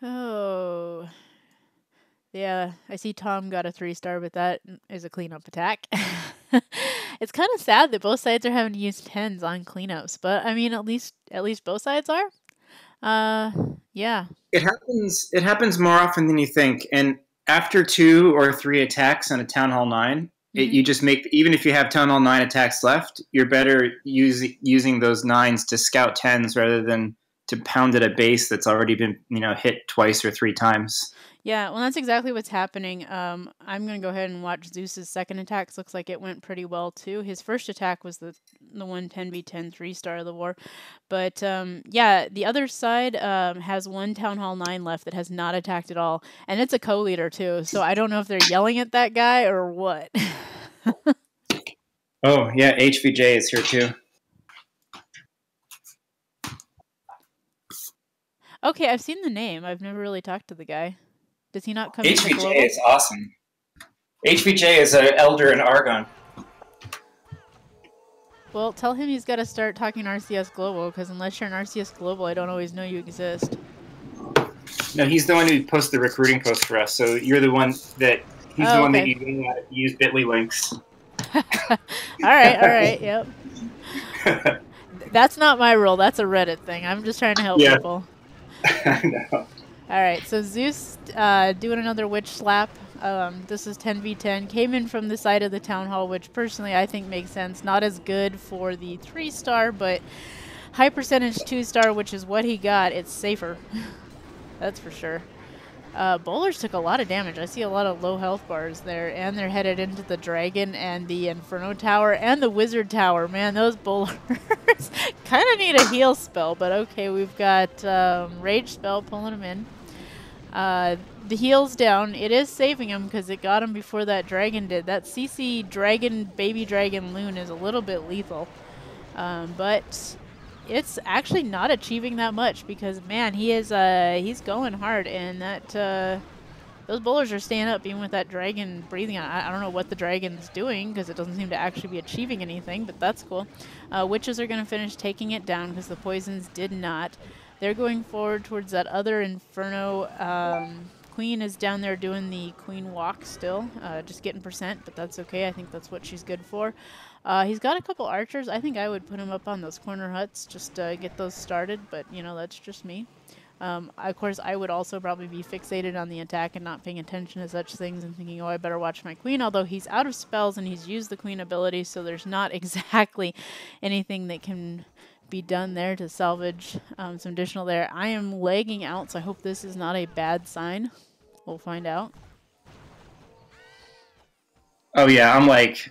Oh, yeah. I see Tom got a 3-star, but that is a cleanup attack. It's kind of sad that both sides are having to use 10s on cleanups, but I mean, at least both sides are. Yeah. It happens more often than you think, and after 2 or 3 attacks on a Town Hall 9, you just make, even if you have Town Hall 9 attacks left, you're better using those 9s to scout 10s rather than to pound at a base that's already been hit twice or 3 times. Yeah, well, that's exactly what's happening. I'm going to go ahead and watch Zeus's second attack. Looks like it went pretty well, too. His first attack was the 1 10v10 3-star of the war. But, yeah, the other side has 1 Town Hall 9 left that has not attacked at all. And it's a co-leader, too. So I don't know if they're yelling at that guy or what. Oh, yeah, HVJ is here, too. Okay, I've seen the name. I've never really talked to the guy. Does he not come into global? HVJ is awesome. HVJ is an elder in Argonne. Well, tell him he's got to start talking RCS Global, because unless you're in RCS Global, I don't always know you exist. No, he's the one who posts the recruiting post for us. So you're the one that he's the one that you use Bitly links. All right, yep. That's not my role. That's a Reddit thing. I'm just trying to help people. I know. All right, so Zeus doing another witch slap. This is 10v10. Came in from the side of the Town Hall, which personally I think makes sense. Not as good for the 3-star, but high percentage 2-star, which is what he got. It's safer. That's for sure. Bowlers took a lot of damage. I see a lot of low health bars there, and they're headed into the Dragon and the Inferno Tower and the Wizard Tower. Man, those bowlers kind of need a heal spell, but okay, we've got Rage Spell pulling them in. The heal's down. It is saving him because it got him before that dragon did. That CC Dragon, Baby Dragon Loon is a little bit lethal, but it's actually not achieving that much because, man, he's going hard, and that those bowlers are staying up even with that dragon breathing on. I don't know what the dragon's doing because it doesn't seem to actually be achieving anything, but that's cool. Witches are going to finish taking it down because the poisons did not. They're going forward towards that other Inferno. Queen is down there doing the Queen Walk still, just getting percent, but that's okay. I think that's what she's good for. He's got a couple archers. I think I would put him up on those corner huts just to get those started, but, you know, that's just me. Of course, I would also probably be fixated on the attack and not paying attention to such things and thinking, oh, I better watch my queen, although he's out of spells and he's used the queen ability, so there's not exactly anything that can be done there to salvage some additional there. I am lagging out, so I hope this is not a bad sign. We'll find out. Oh yeah, I'm like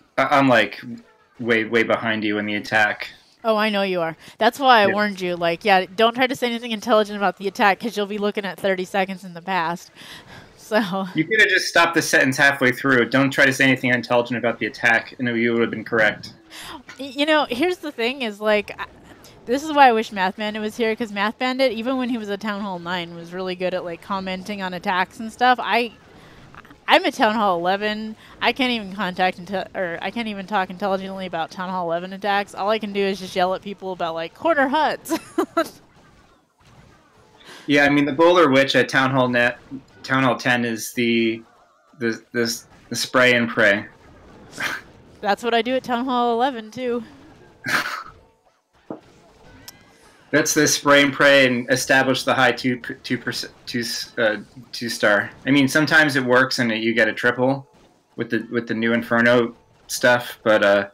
way behind you in the attack. Oh, I know you are. That's why I warned you. Like, yeah, don't try to say anything intelligent about the attack because you'll be looking at 30 seconds in the past. So you could have just stopped the sentence halfway through. Don't try to say anything intelligent about the attack, and you would have been correct. You know, here's the thing: is like, this is why I wish Math Bandit was here, because Math Bandit, even when he was a Town Hall 9, was really good at like commenting on attacks and stuff. I'm at Town Hall 11. I can't even I can't even talk intelligently about Town Hall 11 attacks. All I can do is just yell at people about like corner huts. Yeah, I mean the Bowler Witch at Town Hall 10 is the spray and pray. That's what I do at Town Hall 11 too. That's the spray and pray and establish the high two star. I mean, sometimes it works and you get a triple with the new Inferno stuff, but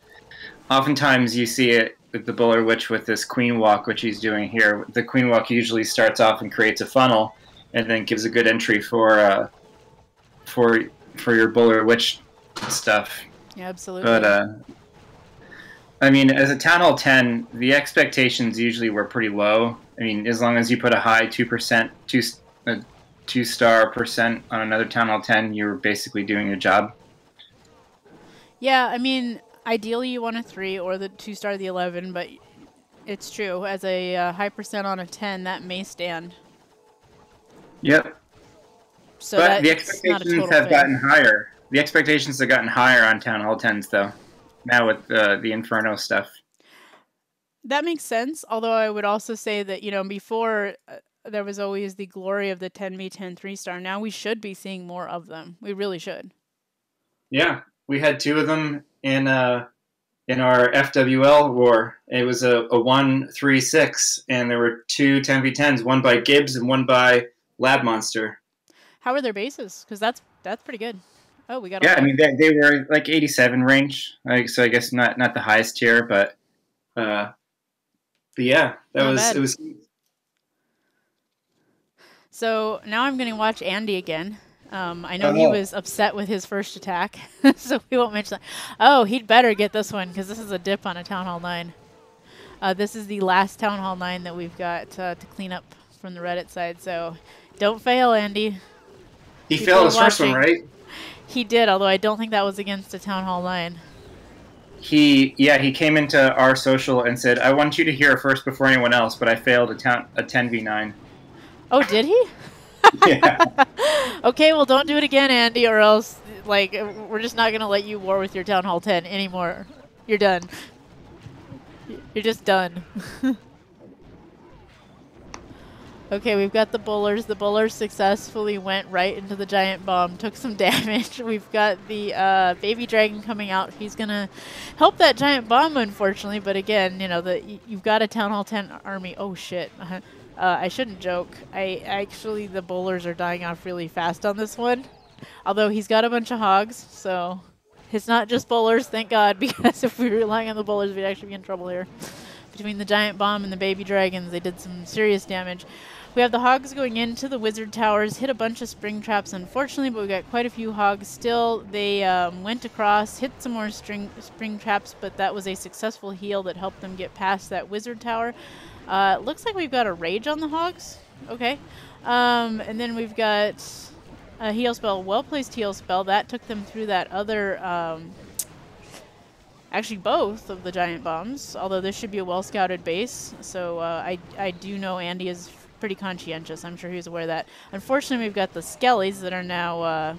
oftentimes you see it with the Bowler Witch with this Queen Walk, which he's doing here. The Queen Walk usually starts off and creates a funnel, and then gives a good entry for your Bowler Witch stuff. Yeah, absolutely. But I mean, as a Town Hall 10, the expectations usually were pretty low. I mean, as long as you put a high 2%, 2-star percent on another Town Hall 10, you're basically doing your job. Yeah, I mean, ideally you want a 3 or the 2-star the 11, but it's true. As a high percent on a 10, that may stand. Yep. So but the expectations have gotten higher. The expectations have gotten higher on Town Hall 10s, though. Now with the Inferno stuff. That makes sense, although I would also say that, you know, before there was always the glory of the 10v10 3-star. Now we should be seeing more of them. We really should. Yeah, we had 2 of them in our FWL war. It was a 1-3-6, and there were 2 10v10s, one by Gibbs and one by Lab Monster. How are their bases? Because that's pretty good. Oh, we got. Yeah, I mean they were like 87 range, so I guess not the highest tier, but yeah, it was. So now I'm going to watch Andy again. I know he was upset with his first attack, so we won't mention that. Oh, he'd better get this one because this is a dip on a Town Hall 9. This is the last Town Hall 9 that we've got to clean up from the Reddit side. So don't fail, Andy. He failed his first one, right? He did, although I don't think that was against a Town Hall 9. He came into our social and said, "I want you to hear first before anyone else," but I failed a 10v9. Oh, did he? Yeah. Okay, well, don't do it again, Andy, or else, like, we're just not going to let you war with your Town Hall 10 anymore. You're done. You're just done. Okay, we've got the bowlers. The bowlers successfully went right into the giant bomb, took some damage. We've got the baby dragon coming out. He's going to help that giant bomb, unfortunately. But again, you know, you've got a Town Hall 10 army. Oh, shit. I shouldn't joke. Actually, the bowlers are dying off really fast on this one. Although he's got a bunch of hogs, so it's not just bowlers, thank God, because if we were relying on the bowlers, we'd actually be in trouble here. Between the giant bomb and the baby dragons, they did some serious damage. We have the hogs going into the wizard towers, hit a bunch of spring traps, unfortunately, but we got quite a few hogs still. They went across, hit some more spring traps, but that was a successful heal that helped them get past that wizard tower. Looks like we've got a rage on the hogs. Okay. And then we've got a heal spell, well-placed heal spell. That took them through that other, actually both of the giant bombs, although this should be a well-scouted base. So I do know Andy is pretty conscientious. I'm sure he's aware of that. Unfortunately, we've got the skellies that are now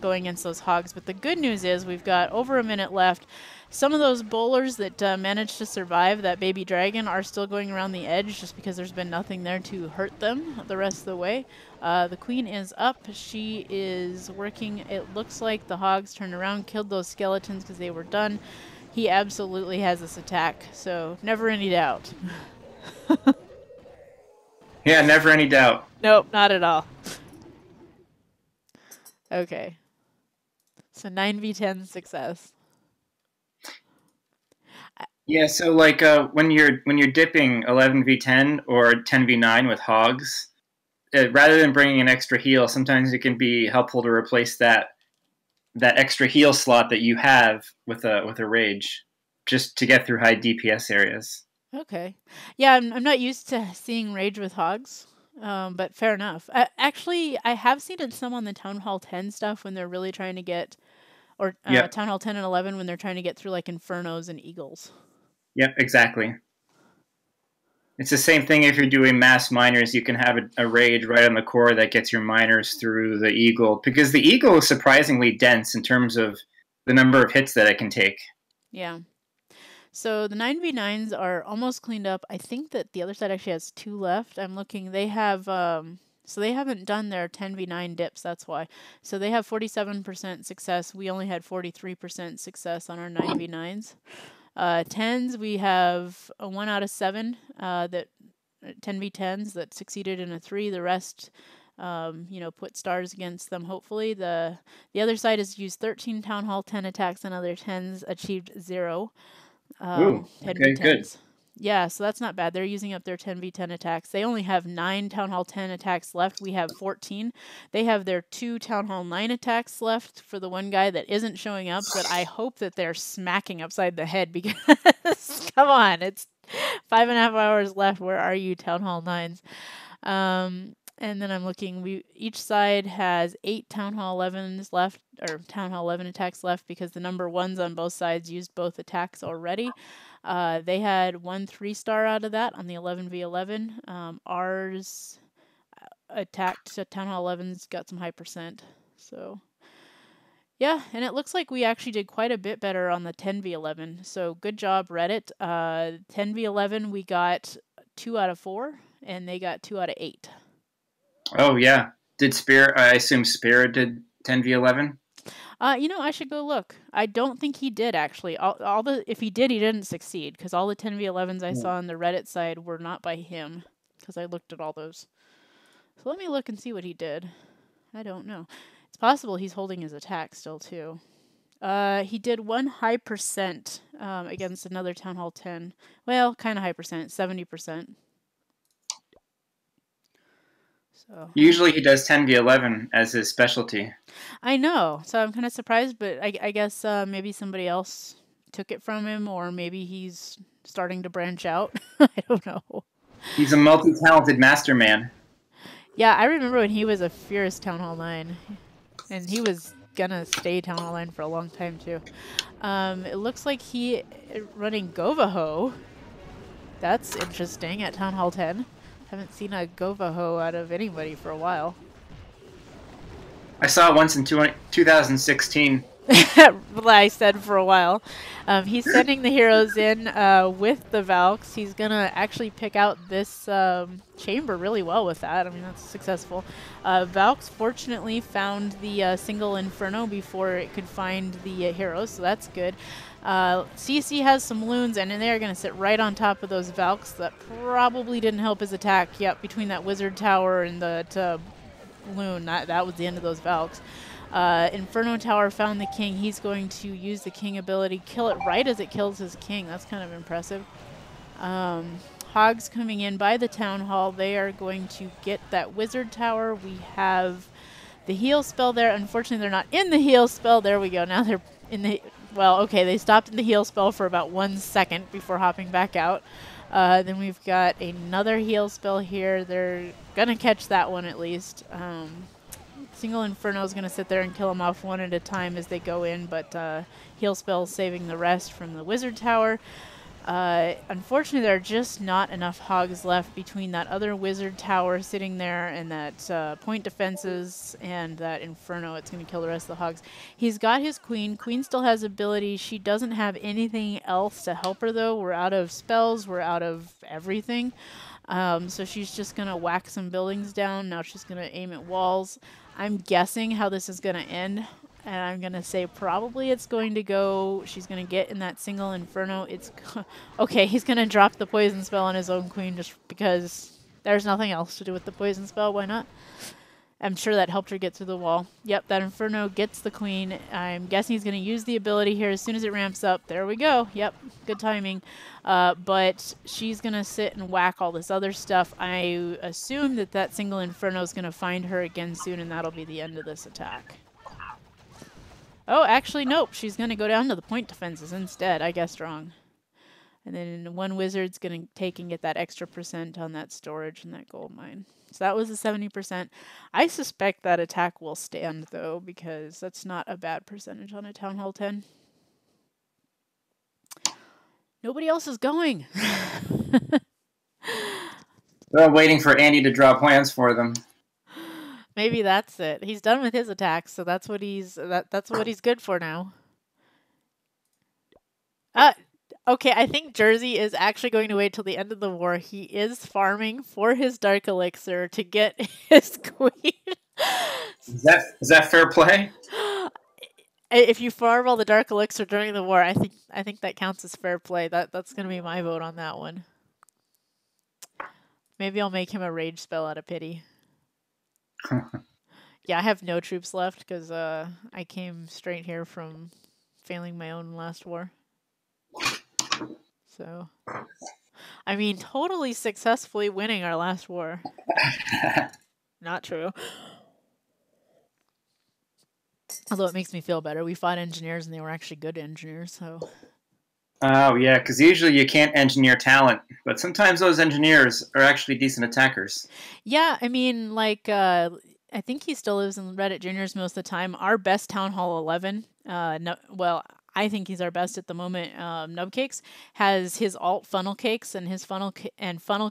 going against those hogs. But the good news is we've got over a minute left. Some of those bowlers that managed to survive that baby dragon are still going around the edge just because there's been nothing there to hurt them the rest of the way. The queen is up. She is working. It looks like the hogs turned around, killed those skeletons because they were done. He absolutely has this attack, so never any doubt. Yeah, never any doubt. Nope, not at all. Okay. So 9v10 success. Yeah, so like when you're dipping 11v10 or 10v9 with hogs, rather than bringing an extra heal, sometimes it can be helpful to replace that extra heal slot that you have with a rage, just to get through high DPS areas. Okay. Yeah, I'm not used to seeing rage with hogs, but fair enough. Actually, I have seen it some on the Town Hall 10 stuff when they're really trying to get, or Yep. Town Hall 10 and 11 when they're trying to get through like Infernos and Eagles. Yep, exactly. It's the same thing if you're doing mass miners. You can have a rage right on the core that gets your miners through the eagle, because the eagle is surprisingly dense in terms of the number of hits that it can take. Yeah. So the 9v9s are almost cleaned up. I think that the other side actually has 2 left. I'm looking. They have, so they haven't done their 10v9 dips, that's why. So they have 47% success. We only had 43% success on our 9v9s. 10s, we have a 1 out of 7 that 10v10s that succeeded in a 3. The rest, you know, put stars against them, hopefully. The other side has used 13 Town Hall 10 attacks, and other 10s achieved 0. Ooh, 10 okay, v10s. good. Yeah, so that's not bad. They're using up their 10v10 attacks. They only have 9 Town Hall 10 attacks left. We have 14. They have their 2 Town Hall 9 attacks left for the one guy that isn't showing up, but I hope that they're smacking upside the head because, come on, it's 5.5 hours left. Where are you, Town Hall 9s? And then I'm looking, each side has 8 Town Hall 11s left, or Town Hall 11 attacks left, because the number 1s on both sides used both attacks already. They had 1 3-star out of that on the 11v11. Ours attacked Town Hall 11s, got some high percent. So, yeah, and it looks like we actually did quite a bit better on the 10v11. So, good job, Reddit. 10v11, we got 2 out of 4, and they got 2 out of 8. Oh, yeah. Did Spirit, I assume Spirit did 10v11? You know, I should go look. I don't think he did, actually. If he did, he didn't succeed, because all the 10v11s I saw on the Reddit side were not by him, because I looked at all those. So let me look and see what he did. I don't know. It's possible he's holding his attack still, too. He did 1 high percent against another Town Hall 10. Well, kind of high percent, 70%. So. Usually he does 10v11 as his specialty. I know, so I'm kind of surprised, but I guess maybe somebody else took it from him, or maybe he's starting to branch out. I don't know. He's a multi-talented master man. Yeah, I remember when he was a fierce Town Hall 9, and he was gonna stay Town Hall 9 for a long time too. It looks like he running Govaho. That's interesting at Town Hall 10. Haven't seen a Govaho out of anybody for a while. I saw it once in 2016 I said for a while. He's sending the heroes in with the Valks. He's going to actually pick out this chamber really well with that. I mean, that's successful. Valks fortunately found the single Inferno before it could find the heroes, so that's good. CC has some loons, and they're going to sit right on top of those Valks. That probably didn't help his attack. Yep, between that Wizard Tower and the loon, that was the end of those Valks. Inferno Tower found the king. He's going to use the king ability, kill it right as it kills his king. That's kind of impressive. Hogs coming in by the town hall. They are going to get that Wizard Tower. We have the heal spell there. Unfortunately, they're not in the heal spell. There we go. Now they're in the... Well, okay, they stopped in the heal spell for about 1 second before hopping back out. Then we've got another heal spell here. They're going to catch that one at least. Single Inferno is going to sit there and kill them off one at a time as they go in, but heal spell saving the rest from the Wizard Tower. Unfortunately, there are just not enough hogs left between that other Wizard Tower sitting there and that point defenses and that Inferno. It's going to kill the rest of the hogs. He's got his Queen. Queen still has ability. She doesn't have anything else to help her, though. We're out of spells. We're out of everything. So she's just going to whack some buildings down. Now she's going to aim at walls. I'm guessing how this is going to end, and I'm going to say probably it's going to go, she's going to get in that single Inferno. It's, okay, he's going to drop the poison spell on his own Queen just because there's nothing else to do with the poison spell. Why not? I'm sure that helped her get through the wall. Yep, that Inferno gets the Queen. I'm guessing he's going to use the ability here as soon as it ramps up. There we go. Yep, good timing. But she's going to sit and whack all this other stuff. I assume that that single Inferno is going to find her again soon, and that'll be the end of this attack. Oh, actually, nope. She's going to go down to the point defenses instead. I guessed wrong. And then one wizard's going to take and get that extra % on that storage and that gold mine. So that was a 70%. I suspect that attack will stand, though, because that's not a bad percentage on a Town Hall 10. Nobody else is going. They're waiting for Andy to draw plans for them. Maybe that's it. He's done with his attacks, so that's what he's that's what he's good for now. Okay, I think Jersey is actually going to wait till the end of the war. He is farming for his Dark Elixir to get his Queen. Is that fair play? If you farm all the Dark Elixir during the war, I think that counts as fair play. That's going to be my vote on that one. Maybe I'll make him a rage spell out of pity. Yeah, I have no troops left because I came straight here from failing my own last war. So, I mean, totally successfully winning our last war. Not true. Although it makes me feel better. We fought engineers and they were actually good engineers, so... Oh, yeah, because usually you can't engineer talent, but sometimes those engineers are actually decent attackers. Yeah, I mean, like, I think he still lives in Reddit Juniors most of the time. Our best Town Hall 11, I think he's our best at the moment. Nubcakes has his alt Funnel Cakes, and his Funnel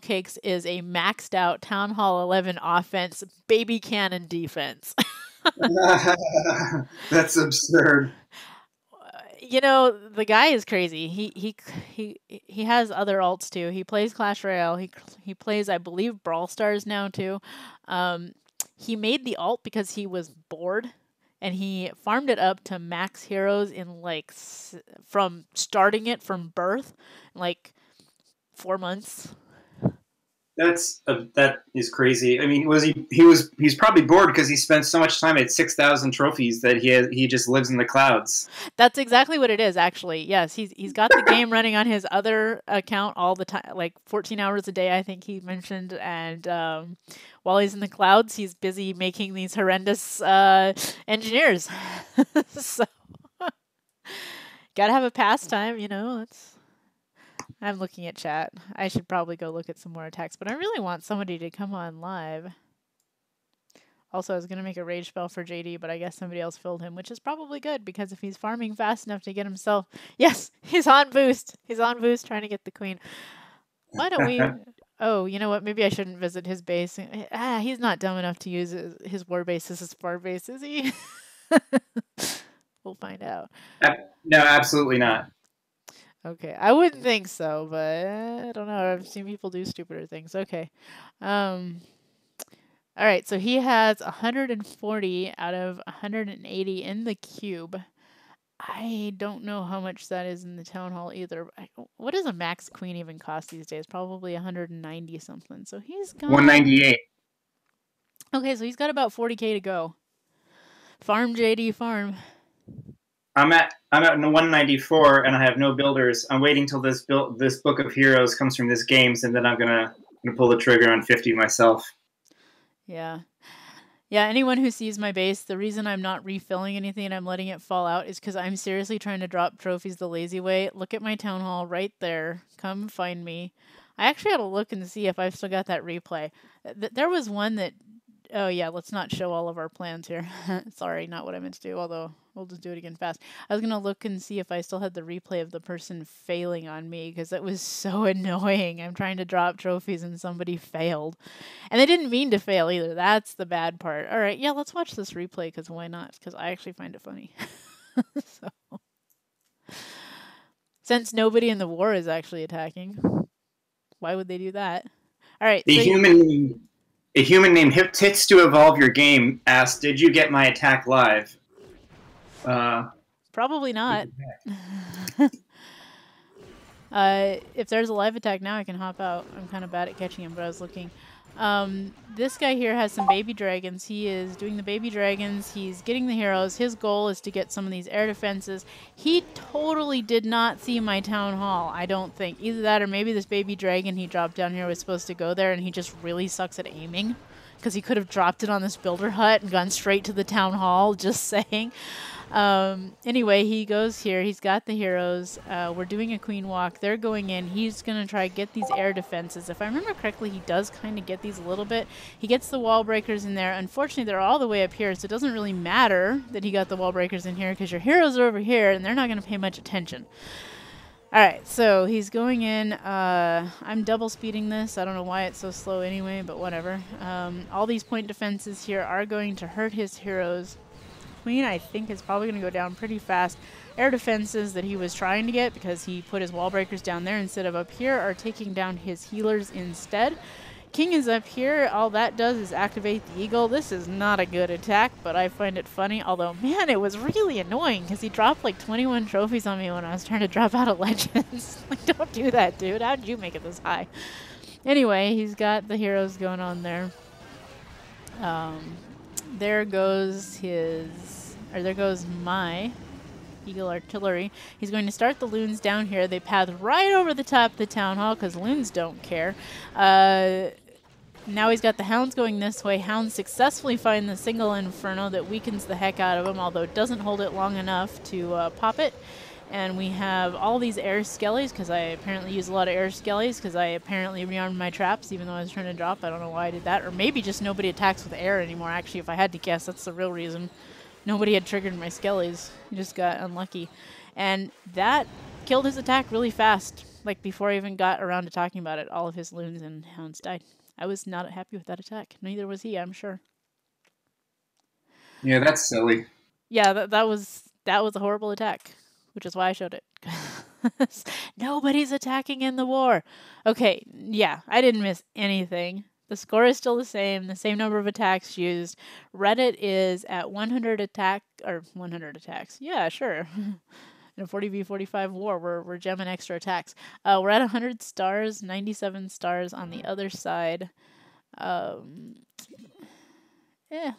Cakes is a maxed out Town Hall 11 offense, baby cannon defense. That's absurd. You know, the guy is crazy. He has other alts too. He plays Clash Royale. He plays, I believe, Brawl Stars now too. He made the alt because he was bored. And he farmed it up to max heroes in like from starting it from birth, like 4 months. That is crazy. I mean, he's probably bored because he spent so much time at 6,000 trophies that he just lives in the clouds. That's exactly what it is, actually. Yes, he's got the game running on his other account all the time, like 14 hours a day, I think he mentioned. And while he's in the clouds, he's busy making these horrendous engineers. So gotta have a pastime, you know. I'm looking at chat. I should probably go look at some more attacks, but I really want somebody to come on live. Also, I was going to make a rage spell for JD, but I guess somebody else filled him, which is probably good, because if he's farming fast enough to get himself... Yes, he's on boost. He's on boost trying to get the Queen. Why don't we... Oh, you know what? Maybe I shouldn't visit his base. He's not dumb enough to use his war base as his spar base, is he? We'll find out. No, absolutely not. Okay, I wouldn't think so, but I don't know. I've seen people do stupider things. Okay. Um, all right, so he has 140 out of 180 in the cube. I don't know how much that is in the town hall either. What does a max queen even cost these days? Probably 190 something. So he's got 198. Okay, so he's got about 40K to go. Farm, JD, farm. I'm at 194 and I have no builders. I'm waiting till this book of heroes comes from this games, and then I'm gonna pull the trigger on 50 myself. Yeah. Yeah, anyone who sees my base, the reason I'm not refilling anything and I'm letting it fall out is because I'm seriously trying to drop trophies the lazy way. Look at my town hall right there. Come find me. I actually had to look and see if I've still got that replay. There was one that... Oh, yeah, let's not show all of our plans here. Sorry, not what I meant to do, although we'll just do it again fast. I was going to look and see if I still had the replay of the person failing on me, because that was so annoying. I'm trying to drop trophies and somebody failed. And they didn't mean to fail either. That's the bad part. All right, yeah, let's watch this replay, because why not? Because I actually find it funny. So, since nobody in the war is actually attacking, why would they do that? All right. A human named Tits to Evolve Your Game asked, "Did you get my attack live?" Probably not. If there's a live attack now, I can hop out. I'm kind of bad at catching him, but I was looking. This guy here has some baby dragons. He is doing the baby dragons. He's getting the heroes. His goal is to get some of these air defenses. He totally did not see my town hall, I don't think. Either that or maybe this baby dragon he dropped down here was supposed to go there and he just really sucks at aiming, because he could have dropped it on this builder hut and gone straight to the town hall, just saying. Anyway, he goes here. He's got the heroes. We're doing a queen walk. They're going in. He's going to try to get these air defenses. If I remember correctly, he does kind of get these a little bit. He gets the wall breakers in there. Unfortunately, they're all the way up here, so it doesn't really matter that he got the wall breakers in here, because your heroes are over here, and they're not going to pay much attention. All right, so he's going in. I'm double speeding this. I don't know why it's so slow anyway, but whatever. All these point defenses here are going to hurt his heroes. Queen, I think, is probably going to go down pretty fast. Air defenses that he was trying to get, because he put his wall breakers down there instead of up here, are taking down his healers instead. King is up here. All that does is activate the eagle. This is not a good attack, but I find it funny. Although, man, it was really annoying, because he dropped like 21 trophies on me when I was trying to drop out of Legends. Like, don't do that, dude. How did you make it this high? Anyway, he's got the heroes going on there. There goes there goes my Eagle Artillery. He's going to start the loons down here. They path right over the top of the town hall, because loons don't care. Now he's got the hounds going this way. Hounds successfully find the single inferno that weakens the heck out of him, although it doesn't hold it long enough to pop it. And we have all these air skellies, because I apparently use a lot of air skellies, because I apparently rearmed my traps, even though I was trying to drop. I don't know why I did that. Or maybe just nobody attacks with air anymore, actually, if I had to guess. That's the real reason. Nobody had triggered my skellies. He just got unlucky. And that killed his attack really fast. Like, before I even got around to talking about it, all of his loons and hounds died. I was not happy with that attack. Neither was he, I'm sure. Yeah, that's silly. Yeah, that was a horrible attack, which is why I showed it. Nobody's attacking in the war. Okay, yeah, I didn't miss anything. The score is still the same number of attacks used. Reddit is at 100 attacks. Yeah, sure. In a 40v45 war, we're gemming extra attacks. We're at 100 stars, 97 stars on the other side.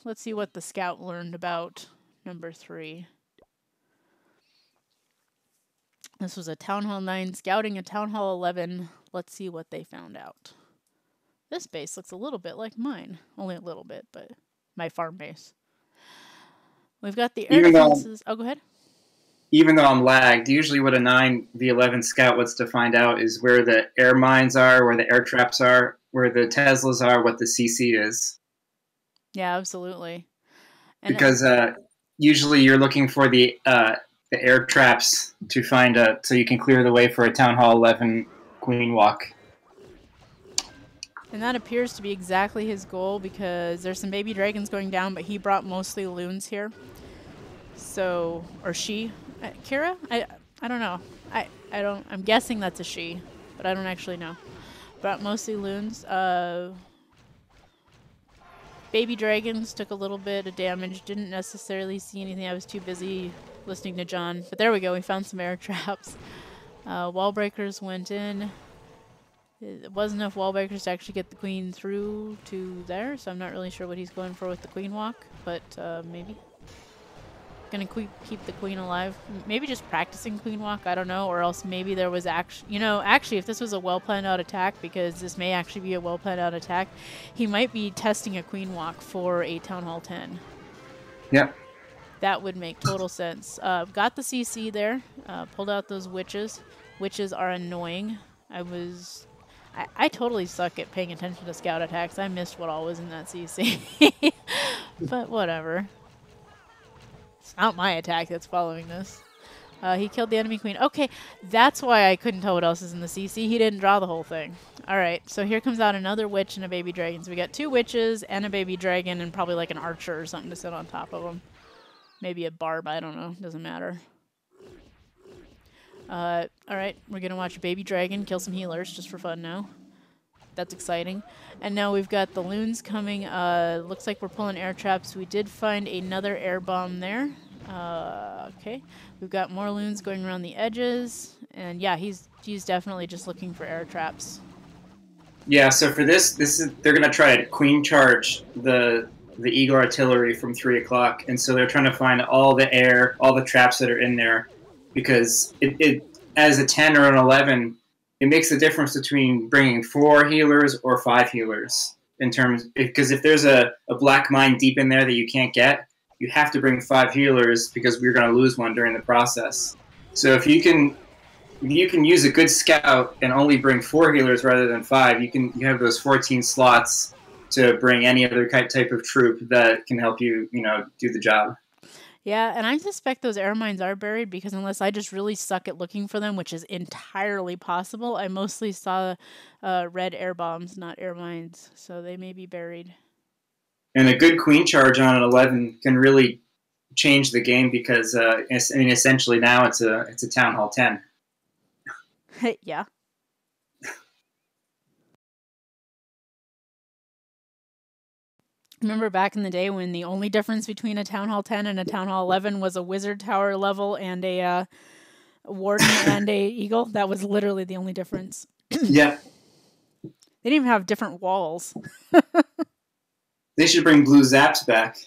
Let's see what the scout learned about number 3. This was a Town Hall 9 scouting a Town Hall 11. Let's see what they found out. This base looks a little bit like mine. Only a little bit, but my farm base. We've got the air defenses. Oh, go ahead. Even though I'm lagged, usually what a 9v11 scout wants to find out is where the air mines are, where the air traps are, where the Teslas are, what the CC is. Yeah, absolutely. And because usually you're looking for the air traps to find so you can clear the way for a Town Hall 11 Queen Walk. And that appears to be exactly his goal, because there's some baby dragons going down, but he brought mostly loons here. So, or she, Kira? I don't know. I'm guessing that's a she, but I don't actually know. But mostly loons. Baby dragons took a little bit of damage. Didn't necessarily see anything. I was too busy listening to John. But there we go. We found some air traps. Wall breakers went in. It wasn't enough wall breakers to actually get the queen through to there, so I'm not really sure what he's going for with the queen walk, but maybe. Gonna keep the queen alive. Maybe just practicing queen walk, I don't know, or else maybe there was actually, actually if this was a well planned out attack, because this may actually be a well planned out attack, he might be testing a queen walk for a Town Hall 10. Yep. That would make total sense. Got the CC there, pulled out those witches. Witches are annoying. I totally suck at paying attention to scout attacks. I missed what all was in that CC. But whatever. It's not my attack that's following this. He killed the enemy queen. Okay, that's why I couldn't tell what else is in the CC. He didn't draw the whole thing. Alright, so here comes out another witch and a baby dragon. So we got 2 witches and a baby dragon and probably like an archer or something to sit on top of them. Maybe a barb, I don't know. Doesn't matter. Alright, we're gonna watch a baby dragon kill some healers just for fun now. That's exciting. And now we've got the loons coming. Looks like we're pulling air traps. We did find another air bomb there. Okay. We've got more loons going around the edges. And yeah, he's definitely just looking for air traps. Yeah, so for this they're gonna try to queen charge the Eagle artillery from 3 o'clock, and so they're trying to find all the traps that are in there, because it as a 10 or an 11, it makes a difference between bringing 4 healers or 5 healers because if there's a black mine deep in there that you can't get, you have to bring 5 healers because we're going to lose one during the process. So if you can use a good scout and only bring 4 healers rather than 5, you have those 14 slots to bring any other type of troop that can help you, do the job. Yeah, and I suspect those air mines are buried because unless I just really suck at looking for them, which is entirely possible, I mostly saw red air bombs, not air mines, so they may be buried. And a good queen charge on an 11 can really change the game because, essentially now it's a Town Hall 10. Yeah. Remember back in the day when the only difference between a Town Hall 10 and a Town Hall 11 was a Wizard Tower level and a Warden and a Eagle? That was literally the only difference. Yeah. They didn't even have different walls. They should bring blue zaps back.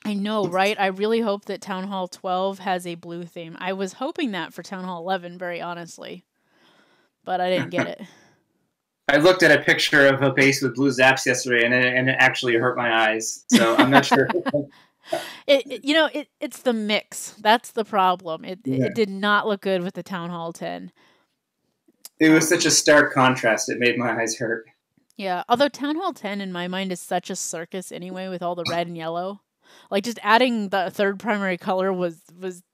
I know, right? I really hope that Town Hall 12 has a blue theme. I was hoping that for Town Hall 11, very honestly. But I didn't get it. I looked at a picture of a base with blue zaps yesterday, and it actually hurt my eyes. So I'm not sure. It's the mix. That's the problem. It did not look good with the Town Hall 10. It was such a stark contrast. It made my eyes hurt. Yeah, although Town Hall 10 in my mind is such a circus anyway with all the red and yellow. Like just adding the third primary color was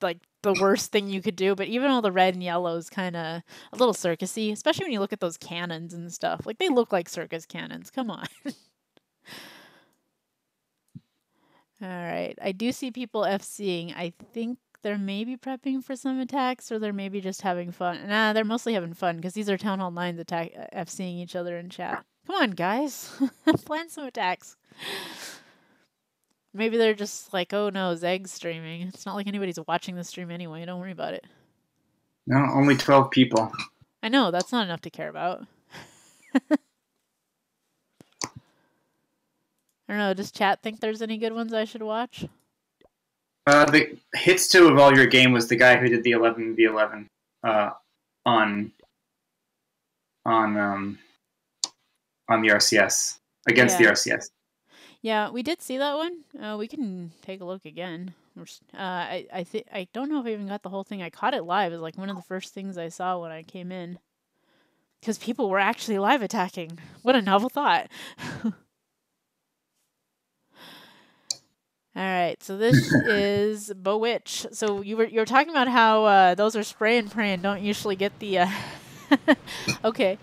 like the worst thing you could do, but even all the red and yellow is kind of a little circusy, especially when you look at those cannons and stuff. Like they look like circus cannons. Come on. All right. I do see people FCing. I think they're maybe prepping for some attacks, or they're maybe just having fun. Nah, they're mostly having fun because these are Town Hall 9s FCing each other in chat. Come on, guys. Plan some attacks. Maybe they're just like, oh no, Zeg's streaming. It's not like anybody's watching the stream anyway. Don't worry about it. No, only 12 people. I know, that's not enough to care about. I don't know, does chat think there's any good ones I should watch? The hits 2 of all your game was the guy who did the 11v11 on the RCS, against the RCS. Yeah, we did see that one. We can take a look again. I don't know if I even got the whole thing. I caught it live. It was like one of the first things I saw when I came in. Because people were actually live attacking. What a novel thought. All right, so this is Bewitch. So you were talking about how those are spray and pray and don't usually get the... Okay.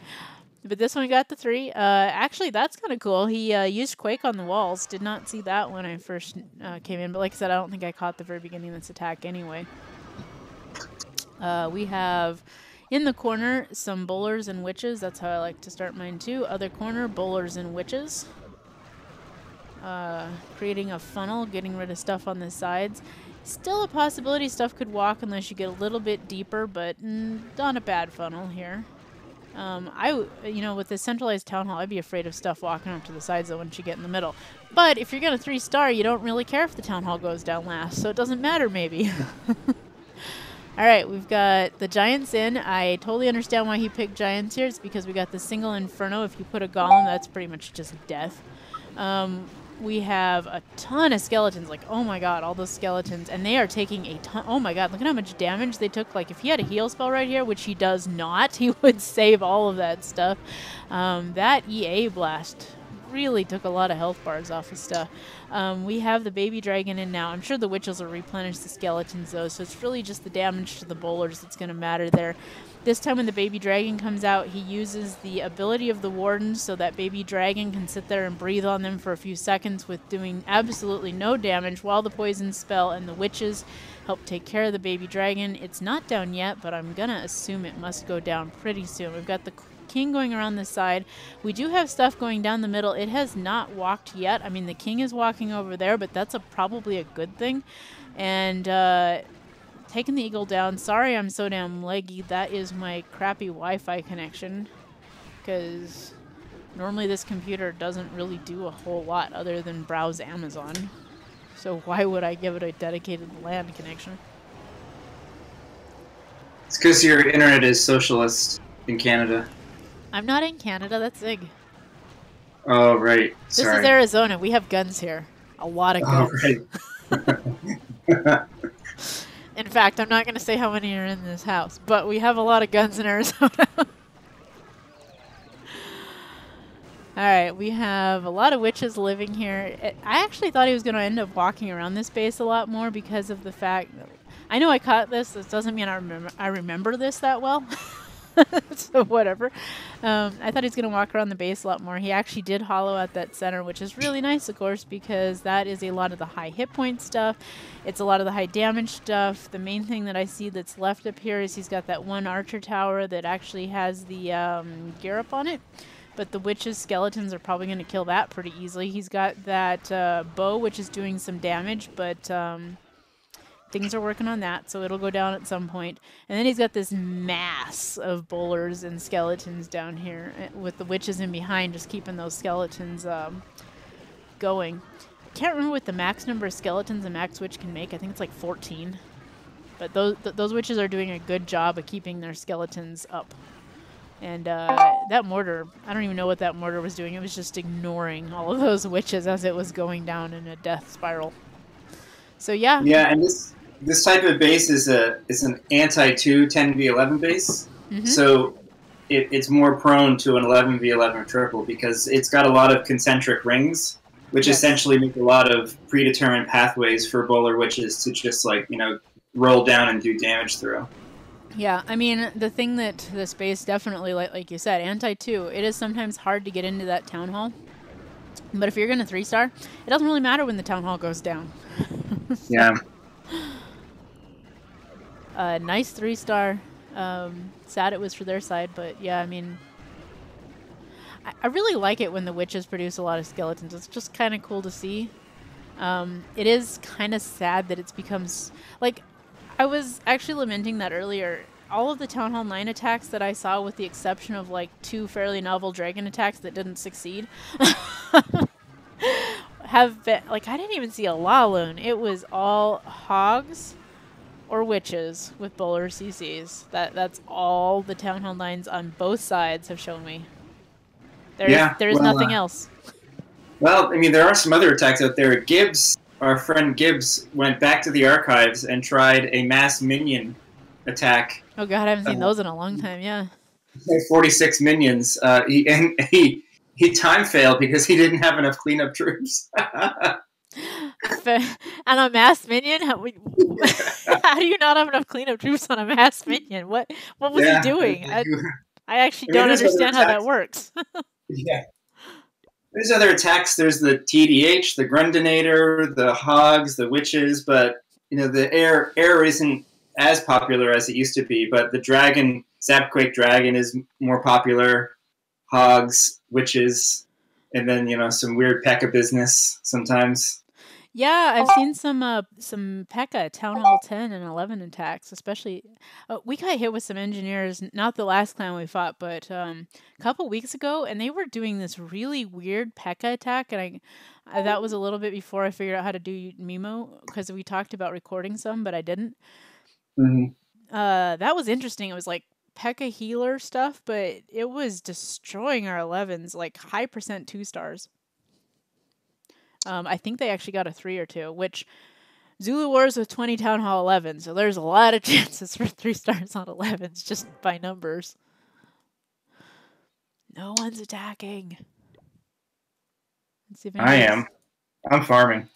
But this one got the 3. Actually, that's kind of cool. He used Quake on the walls. Did not see that when I first came in. But like I said, I don't think I caught the very beginning of this attack anyway. We have in the corner some bowlers and witches. That's how I like to start mine too. Other corner, bowlers and witches. Creating a funnel, getting rid of stuff on the sides. Still a possibility stuff could walk unless you get a little bit deeper, but not a bad funnel here. With the centralized town hall, I'd be afraid of stuff walking up to the sides though once you get in the middle. But if you're going to 3-star, you don't really care if the town hall goes down last, so it doesn't matter maybe. All right, we've got the giants in. I totally understand why he picked giants here. It's because we got the single inferno. If you put a golem, that's pretty much just death. We have a ton of skeletons. Like, oh my god, all those skeletons. And they are taking a ton. Oh my god, look at how much damage they took. Like, if he had a heal spell right here, which he does not, he would save all of that stuff. That EA blast really took a lot of health bars off of stuff. We have the baby dragon in now. I'm sure the witches will replenish the skeletons, though, so it's really just the damage to the bowlers that's going to matter there. This time when the baby dragon comes out, he uses the ability of the warden so that baby dragon can sit there and breathe on them for a few seconds with doing absolutely no damage while the poison spell and the witches help take care of the baby dragon. It's not down yet, but I'm going to assume it must go down pretty soon. We've got the king going around the side. We do have stuff going down the middle. It has not walked yet. I mean, the king is walking over there, but that's probably a good thing. And taking the eagle down. Sorry I'm so damn leggy. That is my crappy Wi-Fi connection, because normally this computer doesn't really do a whole lot other than browse Amazon. So why would I give it a dedicated LAN connection? It's because your internet is socialist in Canada. I'm not in Canada. That's Zig. Oh, right. Sorry. This is Arizona. We have guns here. A lot of guns. Oh, right. In fact, I'm not going to say how many are in this house, but we have a lot of guns in Arizona. Alright, we have a lot of witches living here. I actually thought he was going to end up walking around this base a lot more because of the fact that I know I caught this. This doesn't mean I remember this that well. So whatever. I thought he was going to walk around the base a lot more. He actually did hollow out that center, which is really nice, of course, because that is a lot of the high hit point stuff. It's a lot of the high damage stuff. The main thing that I see that's left up here is he's got that one archer tower that actually has the gear up on it. But the witches' skeletons are probably going to kill that pretty easily. He's got that bow, which is doing some damage, but things are working on that, so it'll go down at some point. And then he's got this mass of bowlers and skeletons down here with the witches in behind, just keeping those skeletons going. I can't remember what the max number of skeletons a max witch can make. I think it's like 14. But those witches are doing a good job of keeping their skeletons up. And that mortar, I don't even know what that mortar was doing. It was just ignoring all of those witches as it was going down in a death spiral. So yeah. Yeah, and this type of base is an anti-2 10v11 base. Mm-hmm. So it's more prone to an 11v11 triple because it's got a lot of concentric rings, which essentially make a lot of predetermined pathways for bowler witches to just roll down and do damage through. Yeah, I mean, the thing that this base definitely, like you said, anti-2, it is sometimes hard to get into that town hall. But if you're going to 3-star, it doesn't really matter when the town hall goes down. Yeah. Nice 3-star. Sad it was for their side, but yeah, I mean, I really like it when the witches produce a lot of skeletons. It's just kind of cool to see. It is kind of sad that it's becomes like, I was actually lamenting that earlier. All of the Town Hall 9 attacks that I saw, with the exception of like 2 fairly novel dragon attacks that didn't succeed, have been, like, I didn't even see a Laloon. It was all hogs or witches with bowler CCs. That's all the Town Hall 9s on both sides have shown me. There's nothing else. Well, I mean, there are some other attacks out there. Gibbs, our friend Gibbs, went back to the archives and tried a mass minion attack. Oh god, I haven't seen those in a long time. Yeah. 46 minions. He time failed because he didn't have enough cleanup troops. And a mass minion? How do you not have enough cleanup troops on a mass minion? What was he doing? I actually don't understand how that works. Yeah. There's other attacks. There's the TDH, the Grundinator, the Hogs, the Witches, but the air isn't as popular as it used to be. But the Dragon, Zapquake Dragon, is more popular. Hogs, Witches, and then some weird P.E.K.K.A. business sometimes. Yeah, I've seen some P.E.K.K.A. Town Hall 10 and 11 attacks, especially. We got hit with some engineers, not the last clan we fought, but a couple weeks ago, and they were doing this really weird P.E.K.K.A. attack, and that was a little bit before I figured out how to do Mimo, because we talked about recording some, but I didn't. Mm-hmm. That was interesting. It was like P.E.K.K.A. healer stuff, but it was destroying our 11s, like high percent 2-stars. I think they actually got a 3 or 2, which Zulu Wars with 20 Town Hall 11, so there's a lot of chances for 3 stars on 11s just by numbers. No one's attacking. Let's see if I am. I'm farming.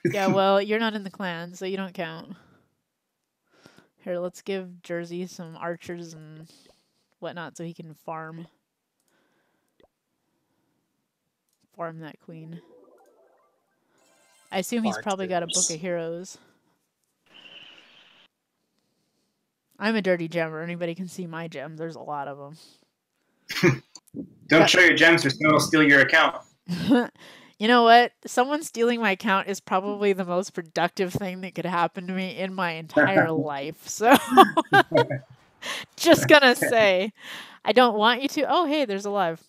Yeah, well, you're not in the clan, so you don't count. Here, let's give Jersey some archers and whatnot so he can farm. Farm that queen. I assume he's probably got a book of heroes. I'm a dirty gemmer. Anybody can see my gems. There's a lot of them. Don't show your gems or someone will steal your account. You know what? Someone stealing my account is probably the most productive thing that could happen to me in my entire life. So, just gonna say, I don't want you to. Oh, hey, there's a live.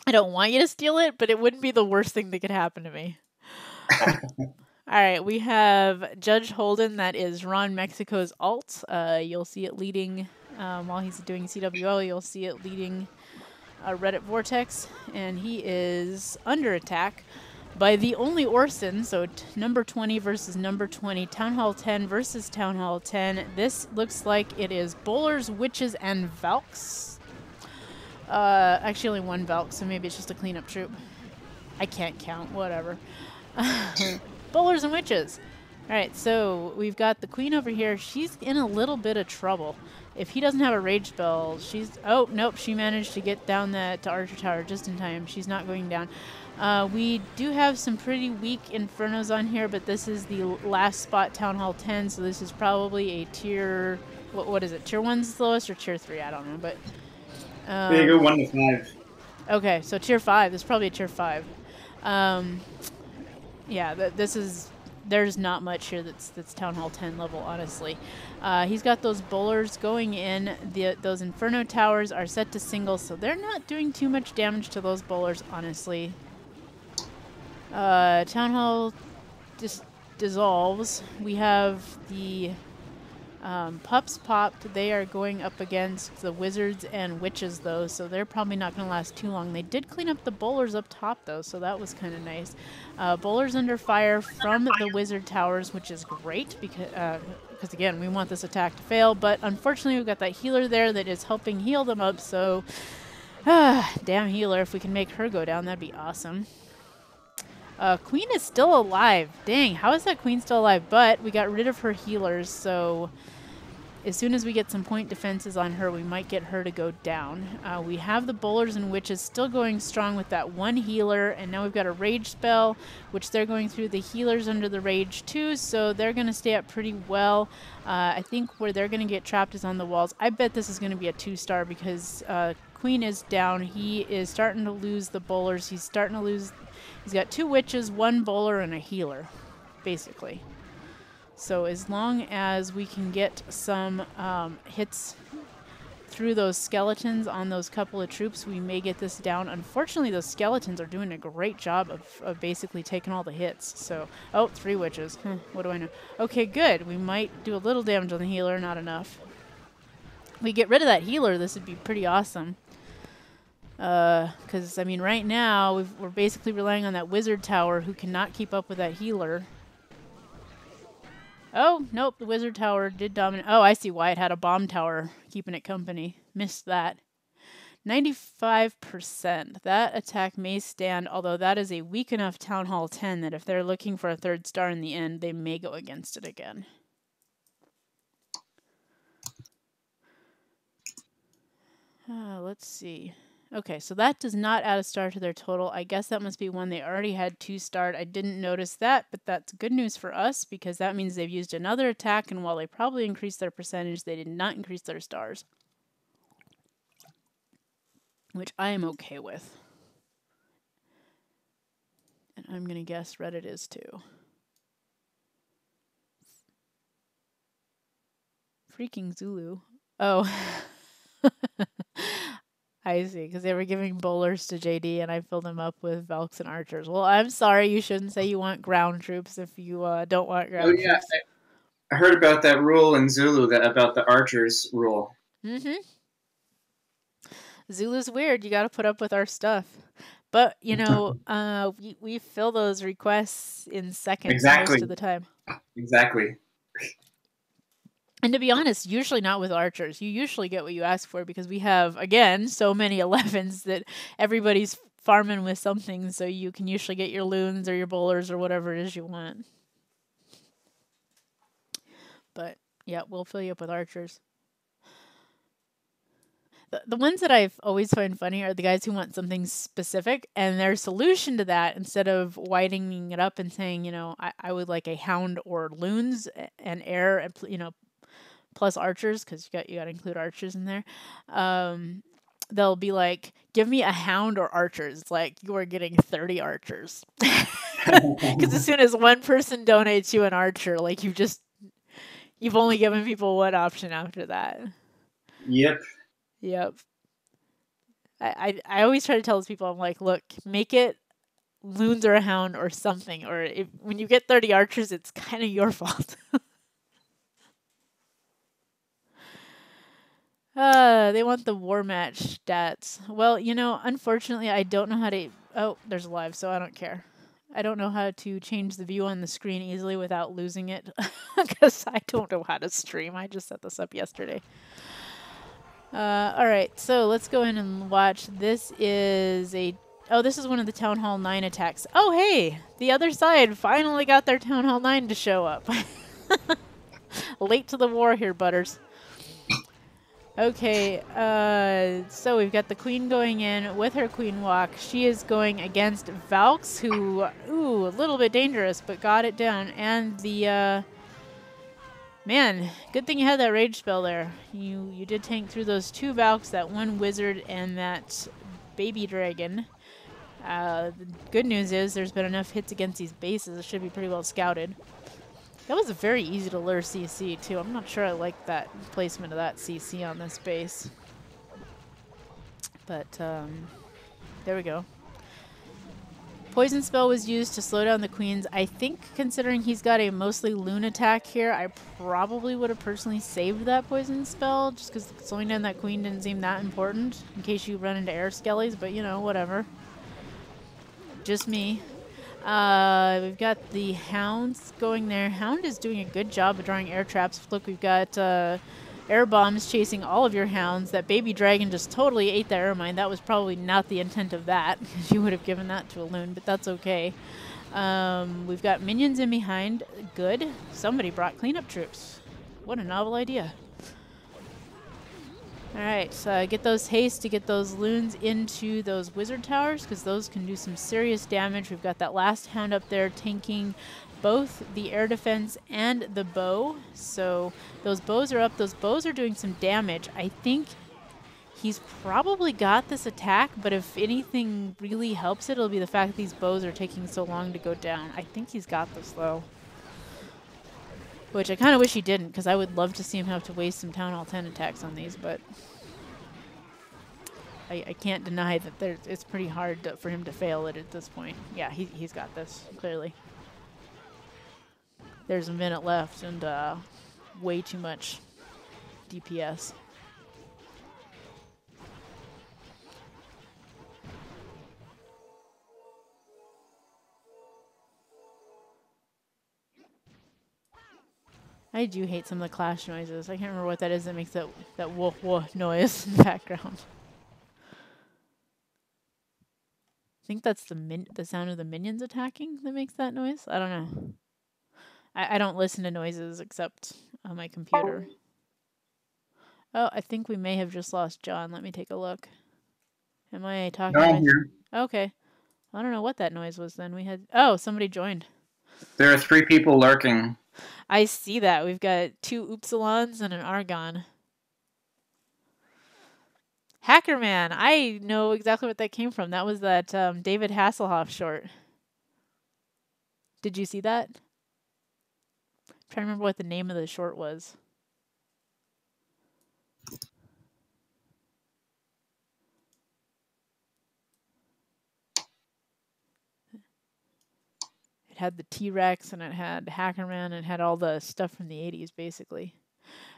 I don't want you to steal it, but it wouldn't be the worst thing that could happen to me. All right, we have Judge Holden. That is Ron Mexico's alt. You'll see it leading while he's doing CWO. You'll see it leading Reddit Vortex, and he is under attack by the only Orson. So number 20 versus number 20. Town Hall 10 versus Town Hall 10. This looks like it is Bowlers, Witches, and Valks. Actually, only one Valk, so maybe it's just a cleanup troop. I can't count. Whatever. Bowlers and Witches. Alright, so we've got the queen over here. She's in a little bit of trouble. If he doesn't have a rage spell, she's... Oh, nope, she managed to get down to Archer Tower just in time. She's not going down. We do have some pretty weak Infernos on here, but this is the last spot, Town Hall 10, so this is probably a tier... What is it? Tier 1's the lowest or tier 3? I don't know, but... There you go, 1 to 5. Okay, so tier 5. This is probably a tier 5. Yeah, there's not much here that's Town Hall 10 level, honestly. He's got those bowlers going in. Those Inferno towers are set to single, so they're not doing too much damage to those bowlers, honestly. Town Hall dissolves. We have the pups popped. They are going up against the wizards and witches, though, so they're probably not going to last too long. They did clean up the bowlers up top, though, so that was kind of nice. Bowlers under fire from the wizard towers, which is great because again, we want this attack to fail, but unfortunately we've got that healer there that is helping heal them up, so damn healer. If we can make her go down, that'd be awesome. Queen is still alive. Dang, how is that queen still alive? But we got rid of her healers, so as soon as we get some point defenses on her, we might get her to go down. We have the bowlers and witches still going strong with that one healer, and now we've got a rage spell, which they're going through the healers under the rage too, so they're going to stay up pretty well. I think where they're going to get trapped is on the walls. I bet this is going to be a 2-star because Queen is down. He is starting to lose the bowlers. He's starting to lose... He's got 2 witches, 1 bowler, and a healer, basically. So as long as we can get some hits through those skeletons on those couple of troops, we may get this down. Unfortunately, those skeletons are doing a great job of basically taking all the hits. So, oh, 3 witches. What do I know? Okay, good. We might do a little damage on the healer, not enough. We get rid of that healer, this would be pretty awesome. Because, I mean, right now, we're basically relying on that wizard tower who cannot keep up with that healer. Oh, nope, the wizard tower did dominate. Oh, I see why it had a bomb tower keeping it company. Missed that. 95%. That attack may stand, although that is a weak enough Town Hall 10 that if they're looking for a 3rd star in the end, they may go against it again. let's see. Okay, so that does not add a star to their total. I guess that must be one they already had 2 starred. I didn't notice that, but that's good news for us because that means they've used another attack, and while they probably increased their percentage, they did not increase their stars. Which I am okay with. And I'm going to guess Reddit is too. Freaking Zulu. Oh. I see, because they were giving bowlers to JD, and I filled them up with Valks and archers. Well, I'm sorry, you shouldn't say you want ground troops if you don't want ground troops. I heard about that rule in Zulu, about the archers rule. Mm-hmm. Zulu's weird. You got to put up with our stuff. But, you know, we fill those requests in seconds most of the time. Exactly. And to be honest, usually not with archers. You usually get what you ask for because we have, again, so many 11s that everybody's farming with something, so you can usually get your loons or your bowlers or whatever it is you want. But, yeah, we'll fill you up with archers. The ones that I've always find funny are the guys who want something specific, and their solution to that, instead of widening it up and saying, you know, I would like a hound or loons and air, and, you know, plus archers, because you got to include archers in there. They'll be like, give me a hound or archers. It's like, you are getting 30 archers. Because as soon as one person donates you an archer, like you've only given people one option after that. Yep. I always try to tell those people, I'm like, look, make it loons or a hound or something. Or when you get 30 archers, it's kind of your fault. They want the war match stats. Well, you know, unfortunately, I don't know how to... Oh, there's live, so I don't care. I don't know how to change the view on the screen easily without losing it. Because I don't know how to stream. I just set this up yesterday. Alright, so let's go in and watch. This is this is one of the Town Hall 9 attacks. Oh, hey! The other side finally got their Town Hall 9 to show up. Late to the war here, butters. Okay, so we've got the queen going in with her queen walk. She is going against Valks, who, a little bit dangerous, but got it down. And the, man, good thing you had that rage spell there. You did tank through those 2 Valks, that 1 wizard, and that baby dragon. The good news is there's been enough hits against these bases. It should be pretty well scouted. That was a very easy to lure CC, too. I'm not sure I like that placement of that CC on this base. But, there we go. Poison spell was used to slow down the queens. I think, considering he's got a mostly loon attack here, I probably would have personally saved that poison spell, just because slowing down that queen didn't seem that important, in case you run into air skellies, but, you know, whatever. Just me. We've got the hounds going there. Hound is doing a good job of drawing air traps. Look, we've got air bombs chasing all of your hounds. That baby dragon just totally ate that air mine. That was probably not the intent of that, because you would have given that to a loon, but that's okay. We've got minions in behind. Good. Somebody brought cleanup troops. What a novel idea. Alright, so get those haste to get those loons into those wizard towers, because those can do some serious damage. We've got that last hound up there tanking both the air defense and the bow. So those bows are up. Those bows are doing some damage. I think he's probably got this attack, but if anything really helps it, it'll be the fact that these bows are taking so long to go down. I think he's got this, though. Which I kind of wish he didn't, because I would love to see him have to waste some Town Hall 10 attacks on these, but I can't deny that it's pretty hard for him to fail it at this point. Yeah, he's got this, clearly. There's a minute left and way too much DPS. I do hate some of the clash noises. I can't remember what that is that makes that woof woof noise in the background. I think that's the sound of the minions attacking that makes that noise. I don't know. I don't listen to noises except on my computer. Oh, I think we may have just lost John. Let me take a look. Am I talking? No, I'm here. Okay. I don't know what that noise was then. We had... Oh, somebody joined. There are 3 people lurking. I see that. We've got 2 Oopsilons and an Argon. Hackerman. I know exactly what that came from. That was that David Hasselhoff short. Did you see that? I'm trying to remember what the name of the short was. It had the T-Rex and it had Hackerman and it had all the stuff from the 80s, basically.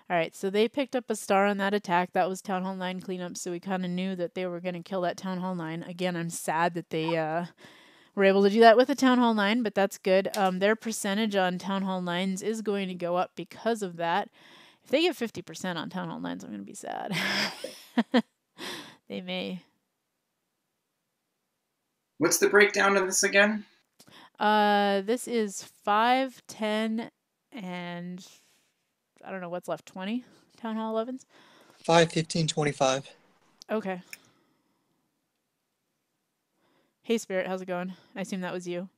All right, so they picked up a star on that attack. That was Town Hall 9 cleanup, so we kind of knew that they were going to kill that Town Hall 9. Again, I'm sad that they were able to do that with the Town Hall 9, but that's good. Their percentage on Town Hall 9s is going to go up because of that. If they get 50% on Town Hall 9s, I'm going to be sad. They may. What's the breakdown of this again? This is 5, 10, and I don't know what's left, 20 Town Hall 11s? 5, 15, 25. Okay. Hey, Spirit, how's it going? I assume that was you.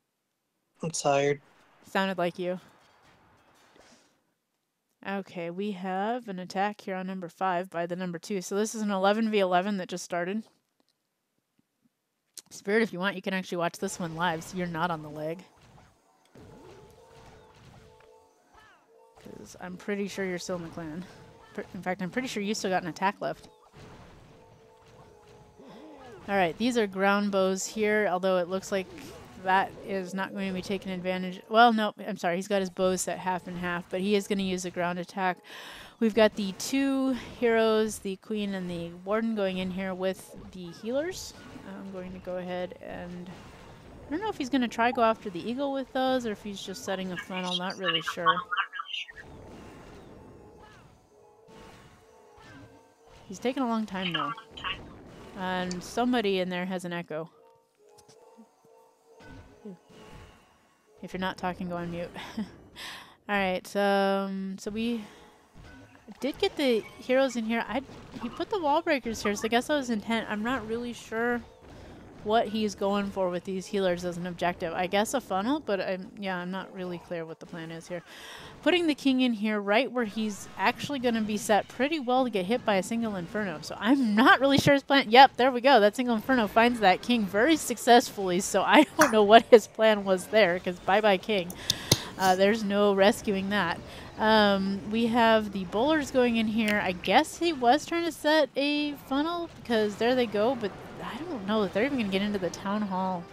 I'm tired. Sounded like you. Okay, we have an attack here on number 5 by the number 2. So this is an 11v11 that just started. Spirit, if you want, you can actually watch this one live, so you're not on the leg. Because I'm pretty sure you're still in the clan. In fact, I'm pretty sure you still got an attack left. Alright, these are ground bows here, although it looks like that is not going to be taken advantage. Well, no, I'm sorry, he's got his bows set half and half, but he is going to use a ground attack. We've got the 2 heroes, the Queen and the Warden, going in here with the healers. I'm going to go ahead and... I don't know if he's going to try go after the eagle with those, or if he's just setting a funnel, not really sure. He's taking a long time, though. And somebody in there has an echo. If you're not talking, go on mute. Alright, so we did get the heroes in here. He put the wall breakers here, so I guess that was intent. I'm not really sure what he's going for with these healers as an objective. I guess a funnel, but I'm not really clear what the plan is here. Putting the king in here right where he's actually going to be set pretty well to get hit by a single inferno. So I'm not really sure his plan. Yep, there we go. That single inferno finds that king very successfully. So I don't know what his plan was there, because bye-bye king. There's no rescuing that. We have the bowlers going in here. I guess he was trying to set a funnel, because there they go, but I don't know if they're even going to get into the town hall.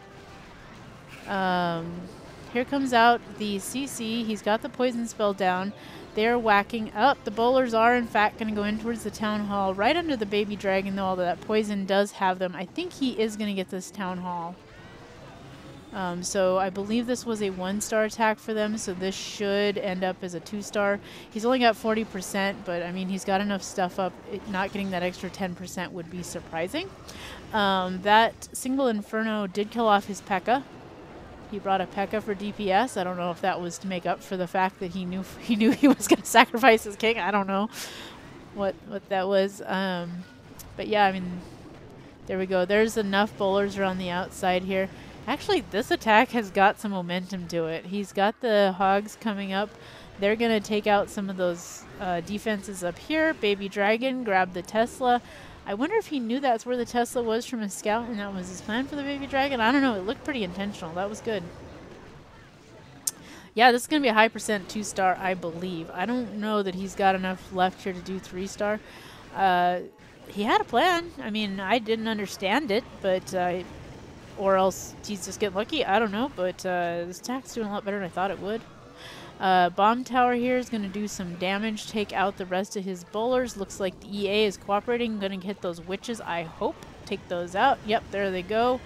Here comes out the CC. He's got the poison spell down. They're whacking up. The bowlers are, in fact, going to go in towards the town hall, right under the baby dragon, though, although that poison does have them. I think he is going to get this town hall. So I believe this was a 1-star attack for them, so this should end up as a 2-star. He's only got 40%, but I mean, he's got enough stuff up. Not getting that extra 10% would be surprising. That single inferno did kill off his P.E.K.K.A. He brought a P.E.K.K.A. for DPS. I don't know if that was to make up for the fact that he knew he was going to sacrifice his king. I don't know what that was. But yeah, I mean, there we go. There's enough bowlers around the outside here. Actually, this attack has got some momentum to it. He's got the hogs coming up. They're going to take out some of those defenses up here. Baby Dragon grabbed the Tesla. I wonder if he knew that's where the Tesla was from his scout and that was his plan for the Baby Dragon. I don't know. It looked pretty intentional. That was good. Yeah, this is going to be a high percent 2-star, I believe. I don't know that he's got enough left here to do 3-star. He had a plan. I mean, I didn't understand it, but... or else he's just getting lucky. I don't know, but this attack's doing a lot better than I thought it would. Bomb tower here is going to do some damage, take out the rest of his bowlers. Looks like the EA is cooperating. Going to hit those witches, I hope. Take those out. Yep, there they go.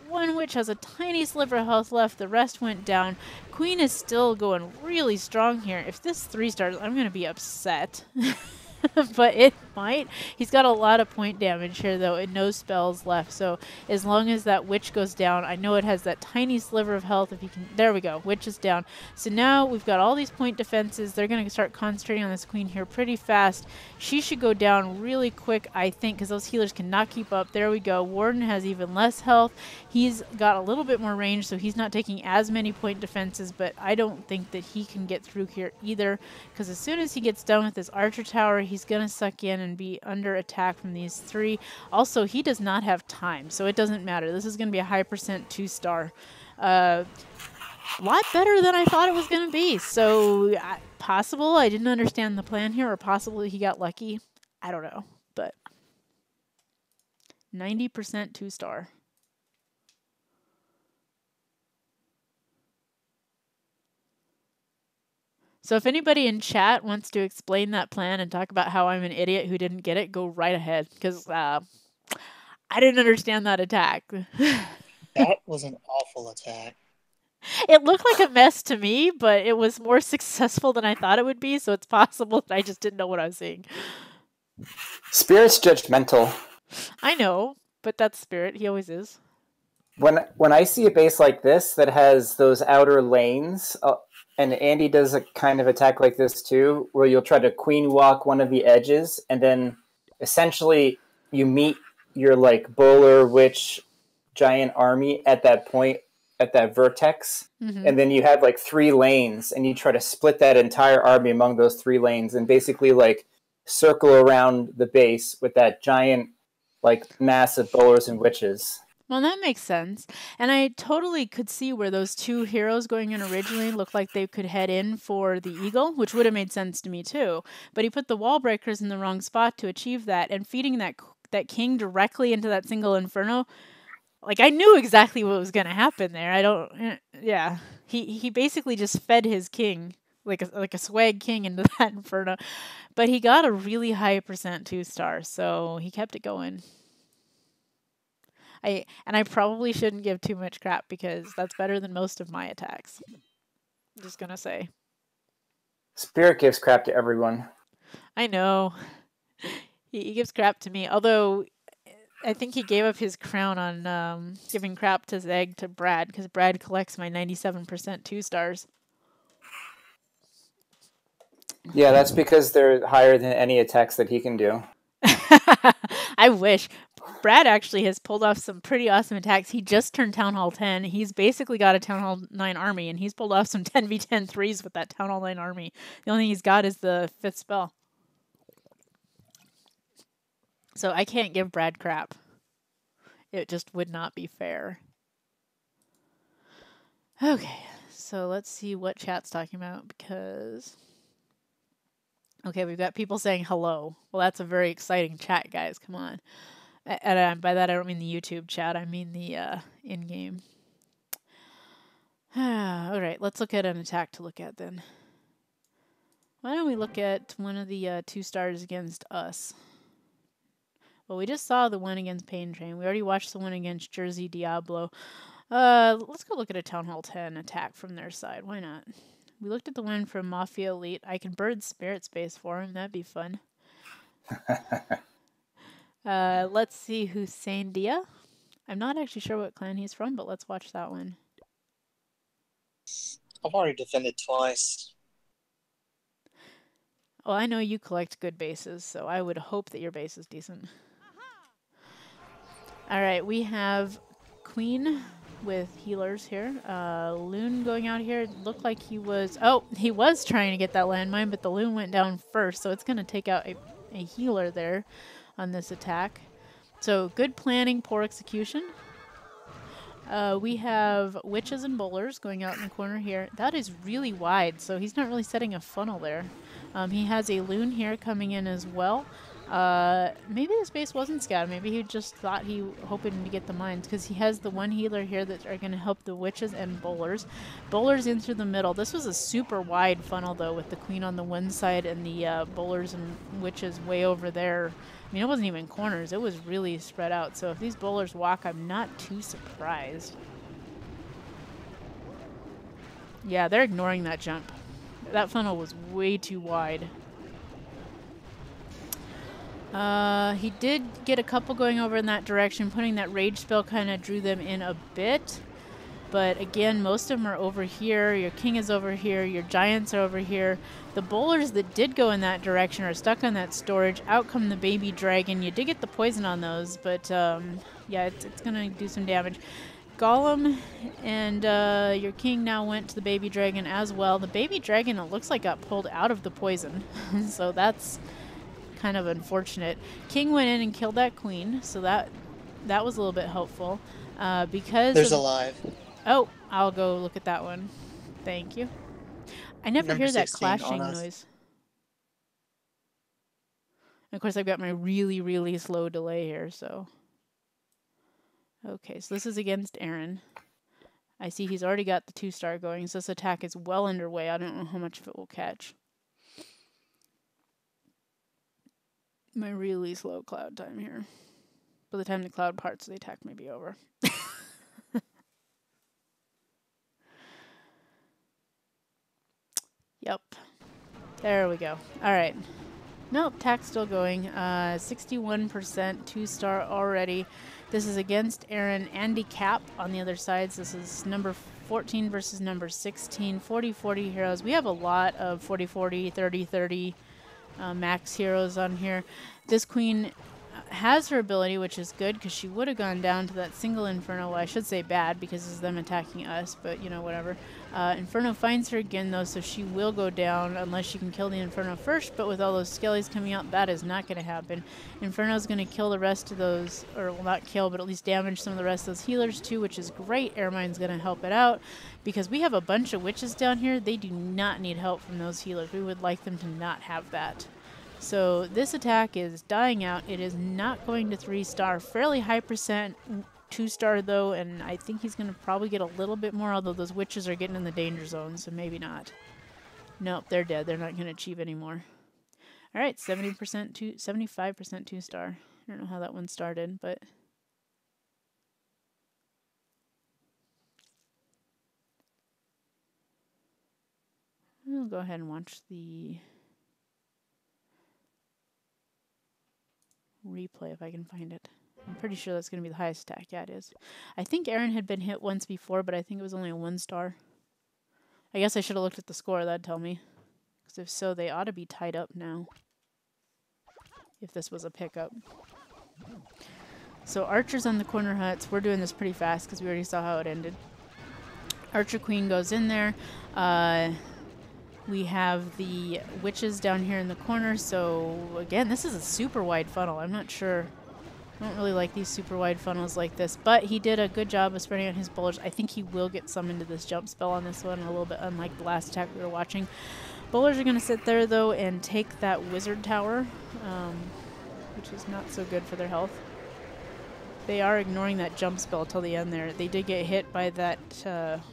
One witch has a tiny sliver of health left. The rest went down. Queen is still going really strong here. If this 3 stars, I'm going to be upset. but it might. He's got a lot of point damage here, though, and no spells left. So as long as that witch goes down, I know it has that tiny sliver of health. If you can, there we go. Witch is down. So now we've got all these point defenses. They're going to start concentrating on this queen here pretty fast. She should go down really quick, I think, because those healers cannot keep up. There we go. Warden has even less health. He's got a little bit more range, so he's not taking as many point defenses, but I don't think that he can get through here either, because as soon as he gets done with his archer tower, he's going to suck in and be under attack from these three. Also, he does not have time, so it doesn't matter. This is going to be a high percent 2-star. A lot better than I thought it was going to be. So possible I didn't understand the plan here, or possibly he got lucky. I don't know, but 90% 2-star. So if anybody in chat wants to explain that plan and talk about how I'm an idiot who didn't get it, go right ahead, because I didn't understand that attack. That was an awful attack. It looked like a mess to me, but it was more successful than I thought it would be, so it's possible that I just didn't know what I was seeing. Spirit's judgmental. I know, but that's Spirit. He always is. When I see a base like this that has those outer lanes, and Andy does a kind of attack like this too, where you'll try to queen walk one of the edges, and then essentially you meet your like bowler witch giant army at that point, at that vertex, and then you have like 3 lanes, and you try to split that entire army among those 3 lanes, and basically like circle around the base with that giant like mass of bowlers and witches. Well, that makes sense. And I totally could see where those 2 heroes going in originally looked like they could head in for the eagle, which would have made sense to me too. But he put the wall breakers in the wrong spot to achieve that, and feeding that king directly into that single inferno, like I knew exactly what was going to happen there. Yeah. He basically just fed his king like a swag king into that inferno. But he got a really high percent 2-star, so he kept it going. I probably shouldn't give too much crap, because that's better than most of my attacks. I'm just gonna say. Spirit gives crap to everyone. I know. He gives crap to me, although I think he gave up his crown on giving crap to Zeg to Brad, because Brad collects my 97% 2-stars. Yeah, that's because they're higher than any attacks that he can do. I wish. Brad actually has pulled off some pretty awesome attacks. He just turned Town Hall 10. He's basically got a Town Hall 9 army, and he's pulled off some 10v10 3s with that Town Hall 9 army. The only thing he's got is the 5th spell. So I can't give Brad crap. It just would not be fair. Okay, so let's see what chat's talking about, because... Okay, we've got people saying hello. Well, that's a very exciting chat, guys. Come on. And by that, I don't mean the YouTube chat. I mean the in-game. All right, let's look at an attack to look at then. Why don't we look at one of the 2-stars against us? Well, we just saw the one against Pain Train. We already watched the one against Jersey Diablo. Let's go look at a Town Hall 10 attack from their side. Why not? We looked at the one from Mafia Elite. I can bird Spirit Space for him. That'd be fun. Let's see Hussein Dia. I'm not actually sure what clan he's from, but let's watch that one. I've already defended twice. Well, I know you collect good bases, so I would hope that your base is decent. All right, we have Queen with healers here. Loon going out here. It looked like he was... Oh, he was trying to get that landmine, but the Loon went down first, so it's going to take out a healer there on this attack. So good planning, poor execution. We have witches and bowlers going out in the corner here. That is really wide, so he's not really setting a funnel there. He has a Loon here coming in as well. Maybe this base wasn't scouted. Maybe he just thought he hoping to get the mines, because he has the one healer here that are going to help the witches and bowlers. Bowlers in through the middle. This was a super wide funnel, though, with the queen on the one side and the bowlers and witches way over there. I mean, it wasn't even corners. It was really spread out. So if these bowlers walk, I'm not too surprised. Yeah, they're ignoring that jump. That funnel was way too wide. He did get a couple going over in that direction. Putting that rage spell kind of drew them in a bit. But again, most of them are over here. Your king is over here. Your giants are over here. The bowlers that did go in that direction are stuck on that storage. Out come the baby dragon. You did get the poison on those, but yeah, it's going to do some damage. Golem and your king now went to the baby dragon as well. The baby dragon, it looks like, got pulled out of the poison. So that's kind of unfortunate. King went in and killed that queen, so that was a little bit helpful. Because There's alive. Oh, I'll go look at that one. Thank you. I never Number hear that 16 clashing on us. noise. And of course, I've got my really, really slow delay here, so. Okay, so this is against Aaron. I see he's already got the 2-star going, so this attack is well underway. I don't know how much of it will catch. My really slow cloud time here. By the time the cloud parts, the attack may be over. Yep. There we go. All right. Nope, attack's still going. 61%, 2-star already. This is against Aaron. Andy Cap on the other side. So this is number 14 versus number 16. 40-40 heroes. We have a lot of 40-40, 30-30 max heroes on here. This queen has her ability, which is good because she would have gone down to that single Inferno. Well, I should say bad because it's them attacking us, but you know, whatever. Inferno finds her again though, so she will go down unless she can kill the Inferno first, but with all those skellies coming out, that is not going to happen. Inferno's going to kill the rest of those, or well, not kill, but at least damage some of the rest of those healers too, which is great. Airmine's going to help it out because we have a bunch of witches down here. They do not need help from those healers. We would like them to not have that. So this attack is dying out. It is not going to 3-star. Fairly high percent 2-star though, and I think he's going to probably get a little bit more, although those witches are getting in the danger zone, so maybe not. Nope, they're dead. They're not going to achieve anymore. All right, 75% 2-star. I don't know how that one started, but we'll go ahead and watch the replay if I can find it. I'm pretty sure that's going to be the highest attack. Yeah, it is. I think Aaron had been hit once before, but I think it was only a 1-star. I guess I should have looked at the score. That'd tell me. Because if so, they ought to be tied up now. If this was a pickup. So archers on the corner huts. We're doing this pretty fast because we already saw how it ended. Archer Queen goes in there. We have the witches down here in the corner. So again, this is a super wide funnel. I'm not sure. I don't really like these super wide funnels like this, but he did a good job of spreading out his bowlers. I think he will get some into this jump spell on this one, a little bit unlike the last attack we were watching. Bowlers are going to sit there though and take that wizard tower, which is not so good for their health. They are ignoring that jump spell till the end there. They did get hit by that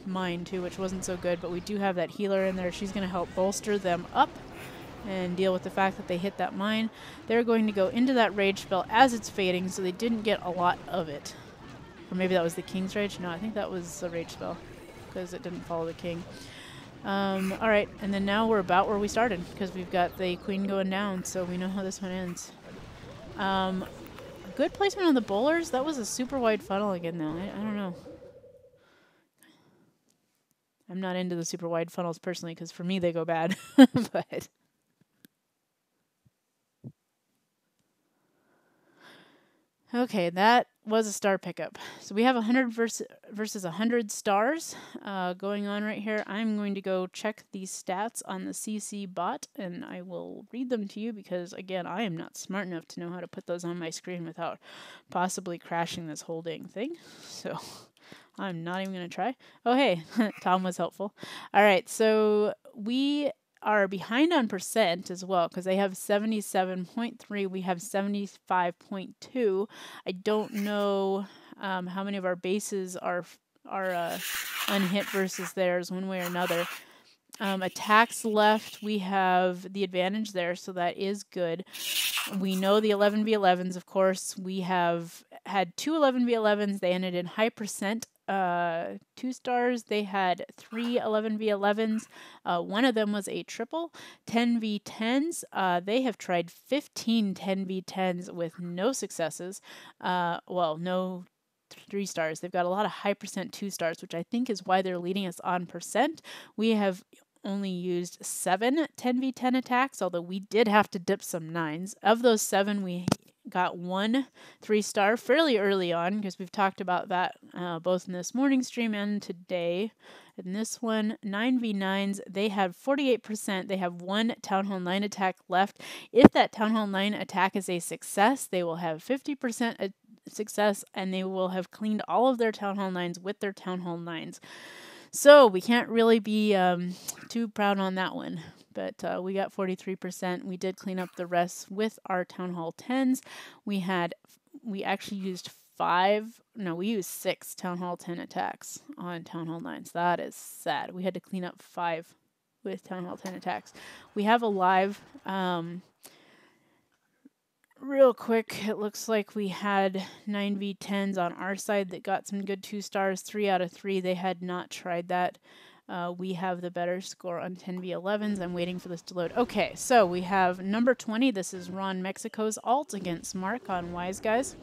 mine too, which wasn't so good, but we do have that healer in there. She's going to help bolster them up and deal with the fact that they hit that mine. They're going to go into that rage spell as it's fading, so they didn't get a lot of it. Or maybe that was the king's rage? No, I think that was a rage spell because it didn't follow the king. Alright, and then now we're about where we started because we've got the queen going down, so we know how this one ends. Good placement on the bowlers. That was a super wide funnel again though. I don't know. I'm not into the super wide funnels personally because for me they go bad. But okay, that was a star pickup. So we have 100 versus 100 stars going on right here. I'm going to go check these stats on the CC bot, and I will read them to you because, again, I am not smart enough to know how to put those on my screen without possibly crashing this whole dang thing. So I'm not even going to try. Oh, hey, Tom was helpful. All right, so we are behind on percent as well because they have 77.3, we have 75.2. I don't know how many of our bases are unhit versus theirs one way or another. Attacks left, we have the advantage there, so that is good. We know the 11v11s, of course. We have had two 11v11s. They ended in high percent 2 stars. They had 3 11v11s. One of them was a triple. 10v10s. They have tried 15 10v10s with no successes. Well, no 3 stars. They've got a lot of high percent 2 stars, which I think is why they're leading us on percent. We have only used 7 10v10 attacks, although we did have to dip some 9s. Of those 7, we got 1 3-star fairly early on, because we've talked about that both in this morning stream and today. In this one, 9v9s, they had 48%. They have 1 Town Hall 9 attack left. If that Town Hall 9 attack is a success, they will have 50% success, and they will have cleaned all of their Town Hall 9s with their Town Hall 9s. So we can't really be too proud on that one. But we got 43%. We did clean up the rest with our Town Hall 10s. We actually used 6 Town Hall 10 attacks on Town Hall 9s. That is sad. We had to clean up 5 with Town Hall 10 attacks. We have a live. Real quick, it looks like we had 9v10s on our side that got some good 2 stars. 3 out of 3. They had not tried that. We have the better score on 10v11s. I'm waiting for this to load. Okay, so we have number 20. This is Ron Mexico's alt against Mark on Wise Guys.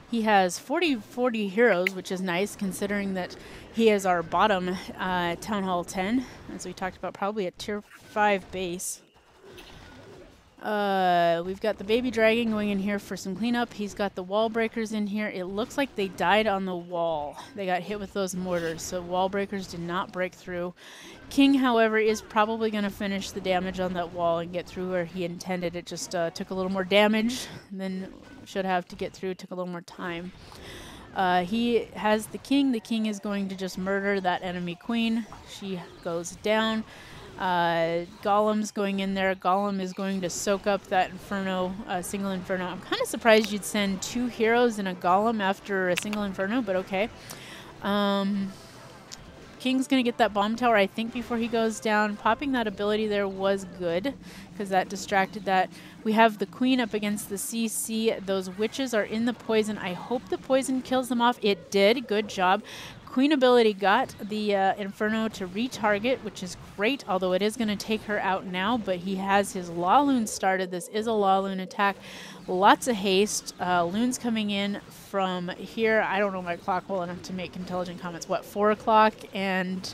He has 40 heroes, which is nice considering that he is our bottom Town Hall 10. As we talked about, probably a tier 5 base. We've got the baby dragon going in here for some cleanup. He's got the wall breakers in here. It looks like they died on the wall. They got hit with those mortars, so wall breakers did not break through. King, however, is probably going to finish the damage on that wall and get through where he intended. It just took a little more damage than should have to get through. It took a little more time. He has the king. The king is going to just murder that enemy queen. She goes down. Golem's going in there. Golem is going to soak up that Inferno, single Inferno. I'm kind of surprised you'd send 2 heroes and a Golem after a single Inferno, but okay. King's going to get that bomb tower, I think, before he goes down. Popping that ability there was good, because that distracted that. We have the queen up against the CC. Those witches are in the poison. I hope the poison kills them off. It did. Good job. Queen ability got the Inferno to retarget, which is great, although it is going to take her out now, but he has his Law Loon started. This is a Law Loon attack. Lots of haste. Loons coming in from here. I don't know my clock well enough to make intelligent comments. What, 4 o'clock and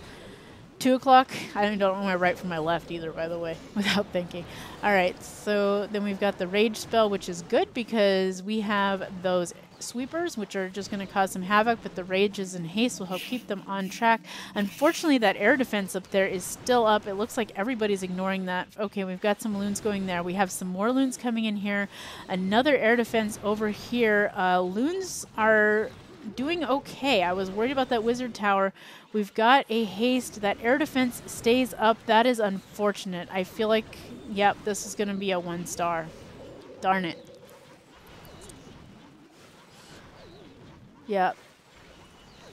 2 o'clock? I don't know my right from my left either, by the way, without thinking. All right, so then we've got the Rage spell, which is good because we have those sweepers, which are just going to cause some havoc, but the rages and haste will help keep them on track. Unfortunately, that air defense up there is still up. It looks like everybody's ignoring that. Okay, we've got some loons going there. We have some more loons coming in here. Another air defense over here. Loons are doing okay. I was worried about that wizard tower. We've got a haste. That air defense stays up. That is unfortunate. I feel like, yep, this is going to be a 1-star. Darn it. Yeah,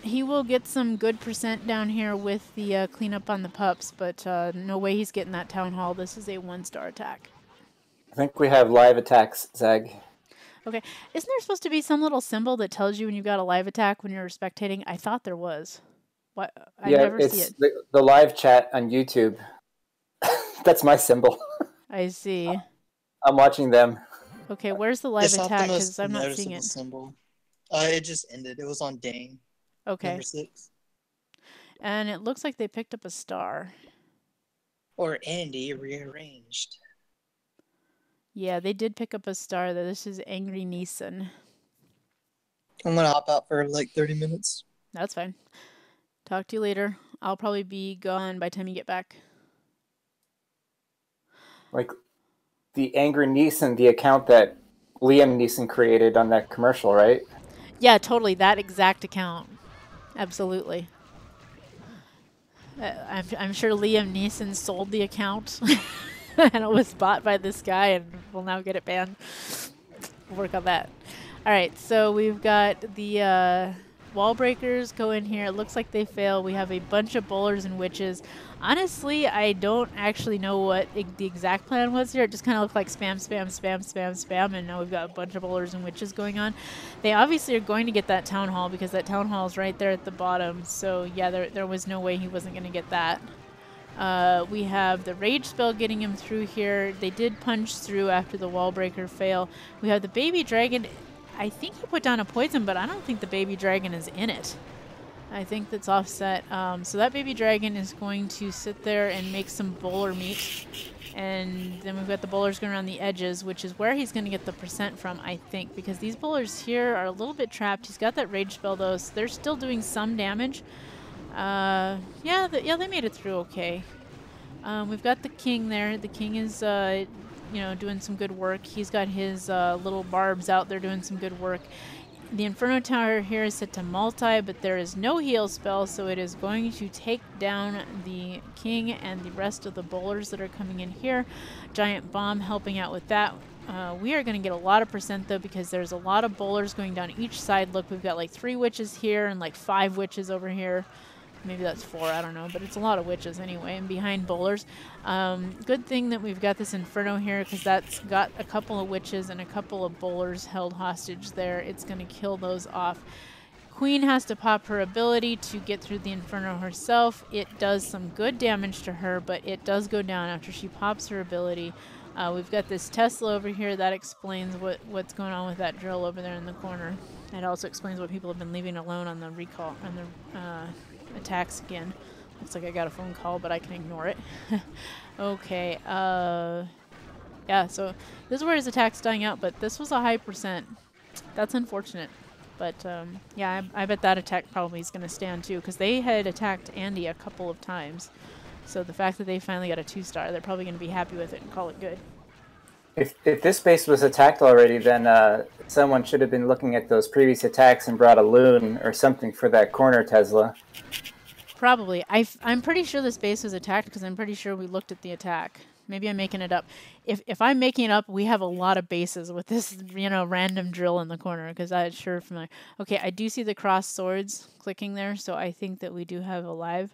he will get some good percent down here with the cleanup on the pups, but no way he's getting that town hall. This is a 1-star attack. I think we have live attacks, Zeg. Okay. Isn't there supposed to be some little symbol that tells you when you've got a live attack when you're spectating? I thought there was. What? I never see it. Yeah, it's the live chat on YouTube. That's my symbol. I see. I'm watching them. Okay, where's the live attack? Because I'm not seeing it. Symbol. It just ended. It was on Dane. Okay. Number 6. And it looks like they picked up a star. Or Andy rearranged. Yeah, they did pick up a star, though. This is Angry Neeson. I'm going to hop out for like 30 minutes. That's fine. Talk to you later. I'll probably be gone by the time you get back. Like the Angry Neeson, the account that Liam Neeson created on that commercial, right? Yeah, totally. That exact account. Absolutely. I'm sure Liam Neeson sold the account and it was bought by this guy and we'll now get it banned. We'll work on that. All right, so we've got the Wall breakers go in here. It looks like they fail. We have a bunch of bowlers and witches. Honestly, I don't actually know what the exact plan was here. It just kind of looked like spam, spam, spam, spam, spam, and now we've got a bunch of bowlers and witches going on. They obviously are going to get that town hall because that town hall is right there at the bottom. So yeah, there was no way he wasn't going to get that. We have the rage spell getting him through here. They did punch through after the wall breaker fail. We have the baby dragon. I think he put down a poison, but I don't think the baby dragon is in it. I think that's offset. So that baby dragon is going to sit there and make some bowler meat. And then we've got the bowlers going around the edges, which is where he's going to get the percent from, I think, because these bowlers here are a little bit trapped. He's got that rage spell, though, so they're still doing some damage. Yeah, they made it through okay. We've got the king there. The king is, you know, doing some good work. He's got his little barbs out there doing some good work. The Inferno Tower here is set to multi, but there is no heal spell, so it is going to take down the king and the rest of the bowlers that are coming in here. Giant bomb helping out with that. We are going to get a lot of percent, though, because there's a lot of bowlers going down each side. Look, we've got like 3 witches here and like 5 witches over here. Maybe that's 4, I don't know, but it's a lot of witches anyway, and behind bowlers. Good thing that we've got this Inferno here, because that's got a couple of witches and a couple of bowlers held hostage there. It's going to kill those off. Queen has to pop her ability to get through the Inferno herself. It does some good damage to her, but it does go down after she pops her ability. We've got this Tesla over here. That explains what's going on with that drill over there in the corner. It also explains what people have been leaving alone on the recall, on the attacks again. Looks like I got a phone call, but I can ignore it. Okay, yeah, so this is where his attack's dying out, but this was a high percent. That's unfortunate. But, yeah, I bet that attack probably is going to stand, too, because they had attacked Andy a couple of times. So the fact that they finally got a 2-star, they're probably going to be happy with it and call it good. If this base was attacked already, then someone should have been looking at those previous attacks and brought a loon or something for that corner Tesla. Probably. I'm pretty sure this base was attacked because I'm pretty sure we looked at the attack. Maybe I'm making it up. If I'm making it up, we have a lot of bases with this, you know, random drill in the corner because I'm sure familiar. Okay, I do see the cross swords clicking there, so I think that we do have a live.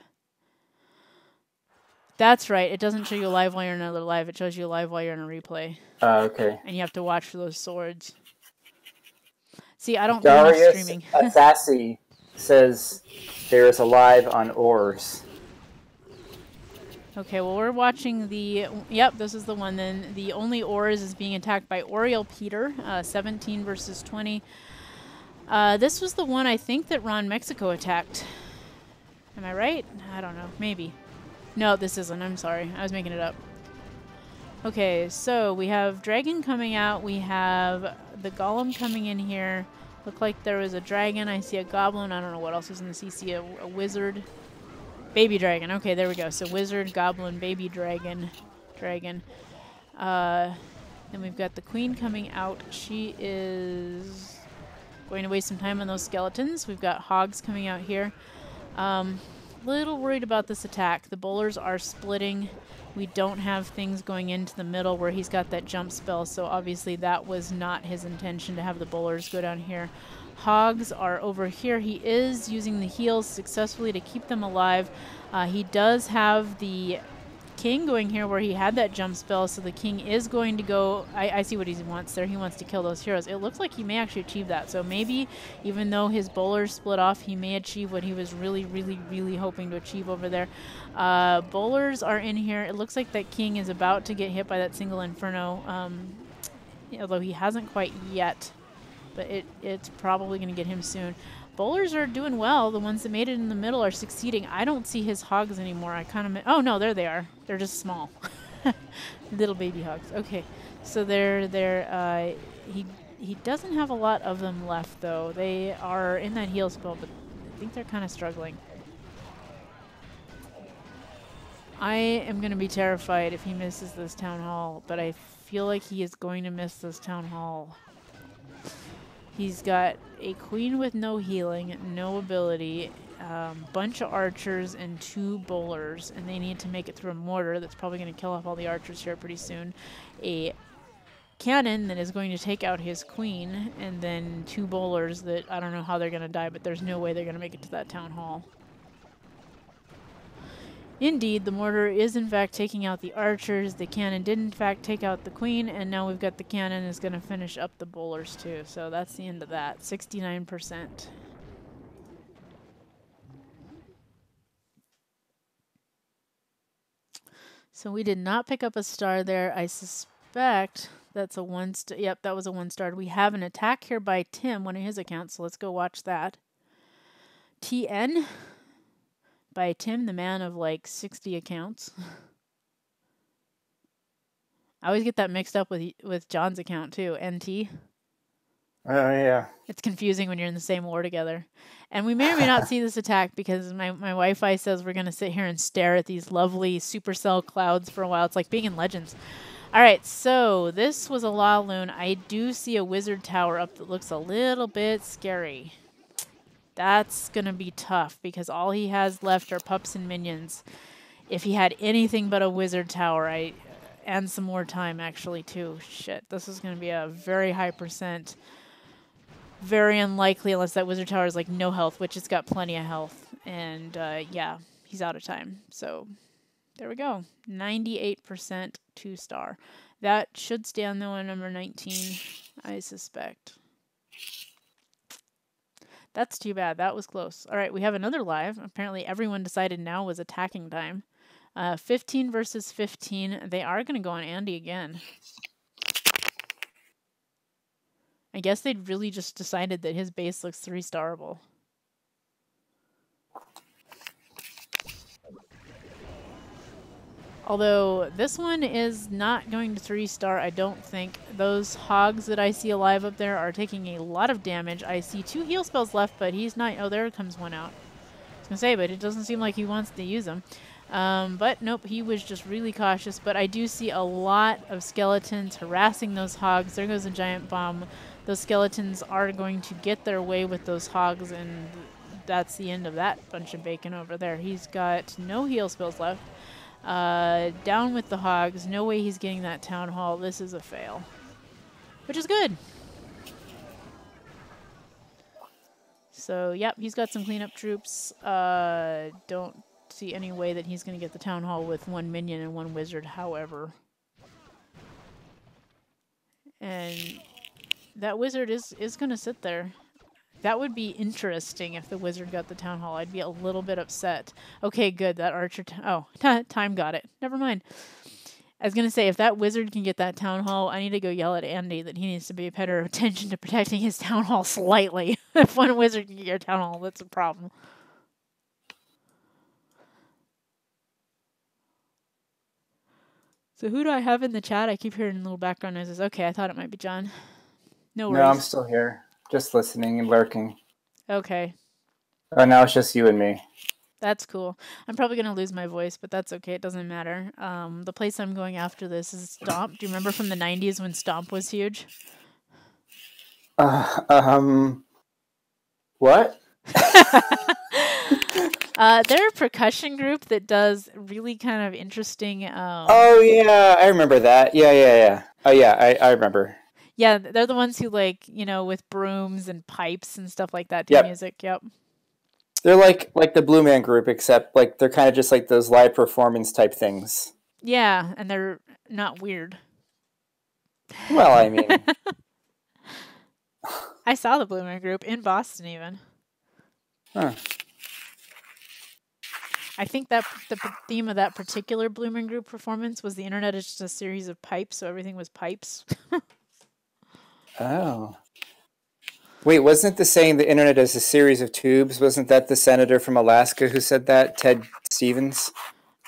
That's right. It doesn't show you live while you're in another live. It shows you live while you're in a replay. Okay. And you have to watch for those swords. See, I don't do enough streaming. Assassi says there is a live on Ors. Okay, well, we're watching the... Yep, this is the one then. The only Ors is being attacked by Oriel Peter, 17 versus 20. This was the one I think that Ron Mexico attacked. Am I right? I don't know. Maybe. No, this isn't. I'm sorry. I was making it up. Okay, so we have Dragon coming out. We have the Golem coming in here. Looked like there was a Dragon. I see a Goblin. I don't know what else is in the CC. A Wizard. Baby Dragon. Okay, there we go. So Wizard, Goblin, Baby Dragon. Then we've got the Queen coming out. She is going to waste some time on those skeletons. We've got Hogs coming out here. Little worried about this attack. The bowlers are splitting. We don't have things going into the middle where he's got that jump spell, so obviously that was not his intention to have the bowlers go down here. Hogs are over here. He is using the heals successfully to keep them alive. He does have the King going here where he had that jump spell, so the King is going to go... I see what he wants there. He wants to kill those heroes. It looks like he may actually achieve that. So maybe, even though his bowlers split off, he may achieve what he was really, really, really hoping to achieve over there. Bowlers are in here. It looks like that King is about to get hit by that single Inferno, although he hasn't quite yet. But it's probably going to get him soon. Bowlers are doing well. The ones that made it in the middle are succeeding. I don't see his hogs anymore. I kind of... Oh, no, there they are. They're just small. Little baby hogs. Okay. So they're he doesn't have a lot of them left, though. They are in that heal spell, but I think they're kind of struggling. I am going to be terrified if he misses this town hall, but I feel like he is going to miss this town hall. He's got a Queen with no healing, no ability, bunch of archers, and 2 bowlers, and they need to make it through a mortar that's probably going to kill off all the archers here pretty soon. A cannon that is going to take out his queen, and then 2 bowlers that I don't know how they're going to die, but there's no way they're going to make it to that town hall. Indeed, the mortar is in fact taking out the archers. The cannon did in fact take out the queen, and now we've got the cannon is going to finish up the bowlers too. So that's the end of that. 69%. So we did not pick up a star there. I suspect that's a 1 star. Yep, that was a 1 star. We have an attack here by Tim, one of his accounts, so let's go watch that. TN by Tim, the man of like 60 accounts. I always get that mixed up with John's account too, NT. Oh, yeah. It's confusing when you're in the same war together. And we may or may not see this attack because my Wi-Fi says we're going to sit here and stare at these lovely supercell clouds for a while. It's like being in Legends. All right, so this was a Law Loon. I do see a wizard tower up that looks a little bit scary. That's going to be tough because all he has left are pups and minions. If he had anything but a wizard tower, and some more time actually too. Shit, this is going to be a very high percent. Very unlikely unless that wizard tower is like no health, which it's got plenty of health. And yeah, he's out of time. So there we go. 98% 2 star. That should stand though on number 19, I suspect. That's too bad. That was close. All right, we have another live. Apparently everyone decided now was attacking time. 15 versus 15. They are going to go on Andy again. I guess they'd really just decided that his base looks 3-starable. Although this one is not going to 3-star, I don't think. Those hogs that I see alive up there are taking a lot of damage. I see 2 heal spells left, but he's not... Oh, there comes one out. I was going to say, but it doesn't seem like he wants to use them. But nope, he was just really cautious. But I do see a lot of skeletons harassing those hogs. There goes a giant bomb. Those skeletons are going to get their way with those hogs, and that's the end of that bunch of bacon over there. He's got no heal spells left. Down with the hogs. No way he's getting that town hall. This is a fail, which is good. So, yep, he's got some cleanup troops. Don't see any way that he's going to get the town hall with 1 minion and 1 wizard, however. And that wizard is going to sit there. That would be interesting if the wizard got the town hall. I'd be a little bit upset. Okay, good. That archer... time got it. Never mind. I was going to say, if that wizard can get that town hall, I need to go yell at Andy that he needs to pay better attention to protecting his town hall slightly. If one wizard can get your town hall, that's a problem. So who do I have in the chat? I keep hearing little background noises. Okay, I thought it might be John. No worries. No, I'm still here. Just listening and lurking. Okay. Oh, now it's just you and me. That's cool. I'm probably going to lose my voice, but that's okay. It doesn't matter. The place I'm going after this is Stomp. Do you remember from the 90s when Stomp was huge? What? They're a percussion group that does really kind of interesting... oh, yeah. I remember that. Yeah. Oh, yeah. I remember. Yeah, they're the ones who, like, you know, with brooms and pipes and stuff like that do music. Yep. They're like the Blue Man Group, except like they're kind of just like those live performance type things. Yeah, and they're not weird. Well, I mean... I saw the Blue Man Group in Boston even. Huh. I think that the theme of that particular Blue Man Group performance was the internet is just a series of pipes, so everything was pipes. Oh. Wait, wasn't the saying the internet is a series of tubes? Wasn't that the senator from Alaska who said that, Ted Stevens?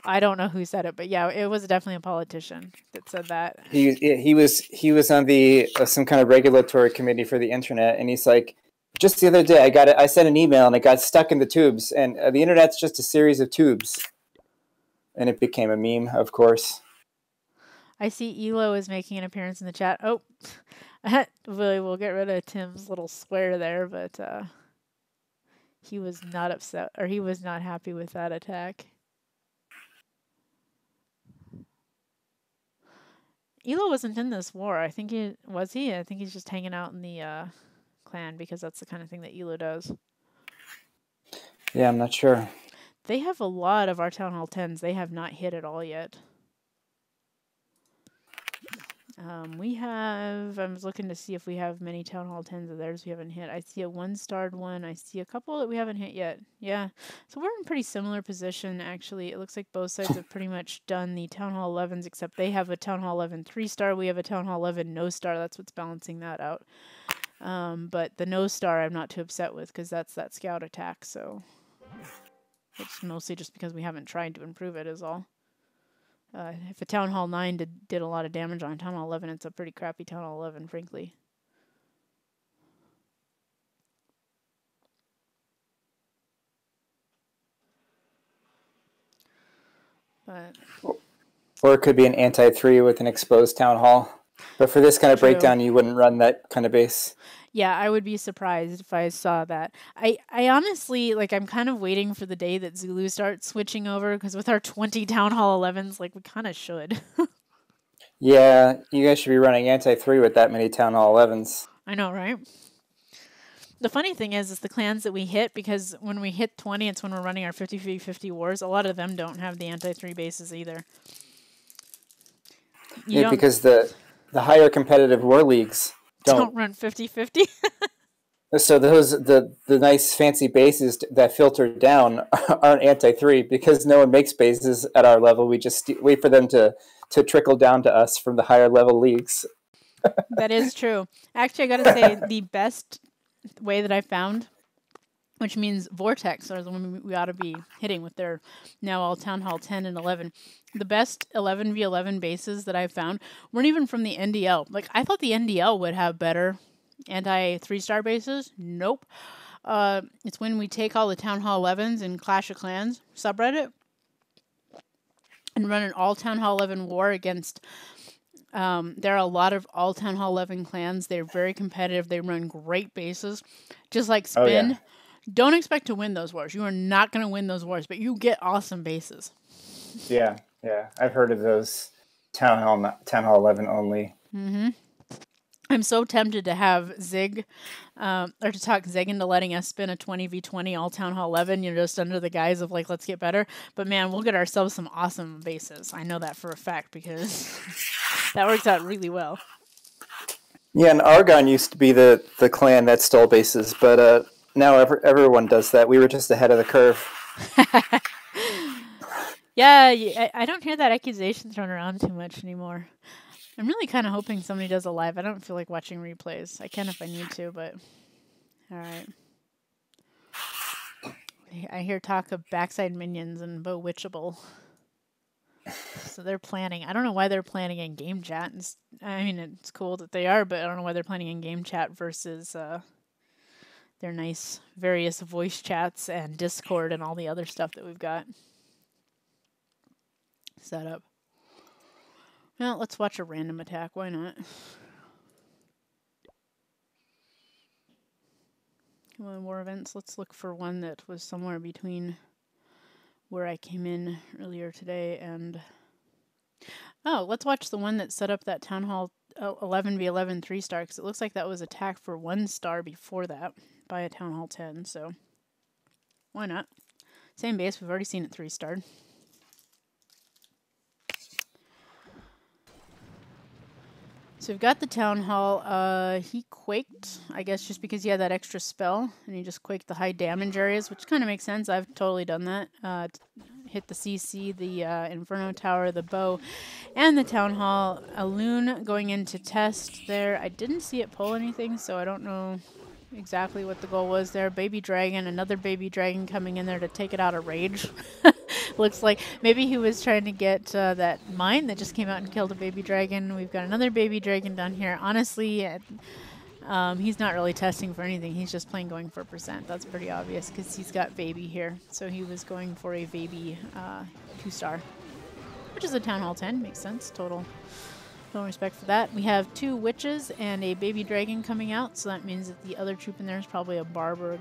I don't know who said it, but yeah, it was definitely a politician that said that. He was on the some kind of regulatory committee for the internet, and he's like, just the other day I sent an email and it got stuck in the tubes, and the internet's just a series of tubes, and it became a meme, of course. I see Elo is making an appearance in the chat. Oh, we'll get rid of Tim's little swear there, but he was not upset, or he was not happy with that attack. Elo wasn't in this war. I think he was he. I think he's just hanging out in the clan because that's the kind of thing that Elo does. Yeah, I'm not sure. They have a lot of our Town Hall 10s. They have not hit at all yet. We have, I was looking to see if we have many Town Hall 10s of theirs we haven't hit. I see a 1-starred one. I see a couple that we haven't hit yet. Yeah. So we're in pretty similar position, actually. It looks like both sides have pretty much done the Town Hall 11s, except they have a Town Hall 11 3-star. We have a Town Hall 11 no-star. That's what's balancing that out. But the no-star I'm not too upset with because that's that scout attack. So it's mostly just because we haven't tried to improve it is all. If a Town Hall 9 did a lot of damage on Town Hall 11, it's a pretty crappy Town Hall 11, frankly. But Or it could be an anti-3 with an exposed Town Hall. But for this kind of breakdown, you wouldn't run that kind of base. Yeah, I would be surprised if I saw that. I honestly, like, I'm kind of waiting for the day that Zulu starts switching over, because with our 20 Town Hall 11s, like, we kind of should. Yeah, you guys should be running anti-3 with that many Town Hall 11s. I know, right? The funny thing is the clans that we hit, because when we hit 20, it's when we're running our 50-50 wars. A lot of them don't have the anti-3 bases either. Yeah, because the higher competitive war leagues don't run 50-50. So the nice fancy bases that filter down aren't anti-3 because no one makes bases at our level. We just wait for them to trickle down to us from the higher level leagues. That is true. Actually, I got to say the best way that I found, which means Vortex are the one we ought to be hitting with their now all Town Hall 10 and 11. The best 11v11 bases that I've found weren't even from the NDL. Like, I thought the NDL would have better anti-3-star bases. Nope. It's when we take all the Town Hall 11s in Clash of Clans subreddit and run an all Town Hall 11 war against... there are a lot of all Town Hall 11 clans. They're very competitive. They run great bases. Just like Spin. Oh, yeah. Don't expect to win those wars. You are not going to win those wars, but you get awesome bases. Yeah. I've heard of those Town Hall 11 only. Mm-hmm. I'm so tempted to have Zig, or to talk Zig into letting us spin a 20v20 all Town Hall 11, just under the guise of, like, let's get better. But, man, we'll get ourselves some awesome bases. I know that for a fact because that works out really well. Yeah, and Argon used to be the clan that stole bases, but now everyone does that. We were just ahead of the curve. Yeah, I don't hear that accusation thrown around too much anymore. I'm really kind of hoping somebody does a live. I don't feel like watching replays. I can if I need to, but... Alright. I hear talk of backside minions and Bewitchable. So they're planning. I don't know why they're planning in game chat. I mean, it's cool that they are, but I don't know why they're planning in game chat versus their nice various voice chats and Discord and all the other stuff that we've got set up. Well, let's watch a random attack. Why not? Come on, war events. Let's look for one that was somewhere between where I came in earlier today and... Oh, let's watch the one that set up that Town Hall 11v11 3-star, because it looks like that was attacked for 1-star before that by a Town Hall 10, so why not? Same base, we've already seen it 3-starred. So we've got the Town Hall. He quaked, I guess, just because he had that extra spell, and he just quaked the high damage areas, which kind of makes sense. I've totally done that. Hit the CC, the Inferno Tower, the bow, and the Town Hall. A loon going into test there. I didn't see it pull anything, so I don't know exactly what the goal was there. Baby dragon, another baby dragon coming in there to take it out of rage. Looks like maybe he was trying to get that mine that just came out and killed a baby dragon. We've got another baby dragon down here. Honestly, he's not really testing for anything. He's just plain going for percent. That's pretty obvious because he's got baby here. So he was going for a baby 2-star, which is a Town Hall 10. Makes sense. Total respect for that. We have 2 witches and a baby dragon coming out. So that means that the other troop in there is probably a barb or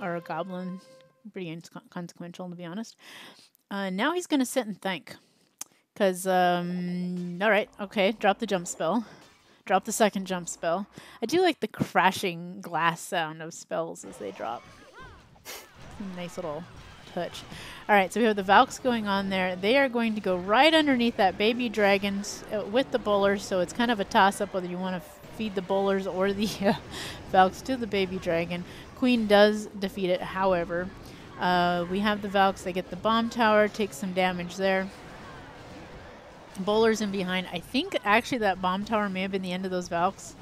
a goblin. Pretty inconsequential, to be honest. Now he's going to sit and think. Because, alright, okay, drop the jump spell. Drop the second jump spell. I do like the crashing glass sound of spells as they drop. Nice little touch. Alright, so we have the Valks going on there. They are going to go right underneath that baby dragons with the bowlers, so it's kind of a toss-up whether you want to feed the bowlers or the Valks to the baby dragon. Queen does defeat it, however. We have the Valks, they get the bomb tower, take some damage there. Bowlers in behind. I think actually that bomb tower may have been the end of those Valks.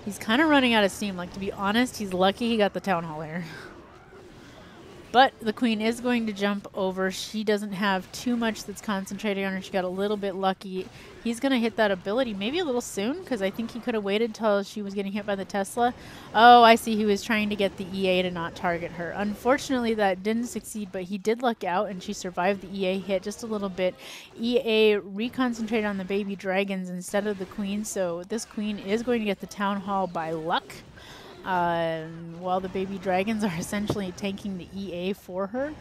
He's kind of running out of steam. Like, to be honest, he's lucky he got the Town Hall here. But the Queen is going to jump over. She doesn't have too much that's concentrating on her. She got a little bit lucky. He's going to hit that ability maybe a little soon, because I think he could have waited till she was getting hit by the Tesla. Oh, I see. He was trying to get the EA to not target her. Unfortunately, that didn't succeed, but he did luck out, and she survived the EA hit just a little bit. EA reconcentrated on the baby dragons instead of the Queen, so this Queen is going to get the Town Hall by luck. While the baby dragons are essentially tanking the EA for her.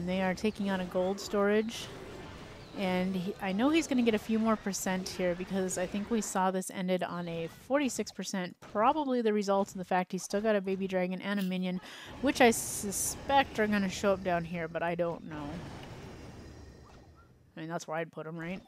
They are taking on a gold storage. And I know he's going to get a few more percent here because I think we saw this ended on a 46%. Probably the result of the fact he's still got a baby dragon and a minion, which I suspect are going to show up down here, but I don't know. I mean, that's where I'd put them, right?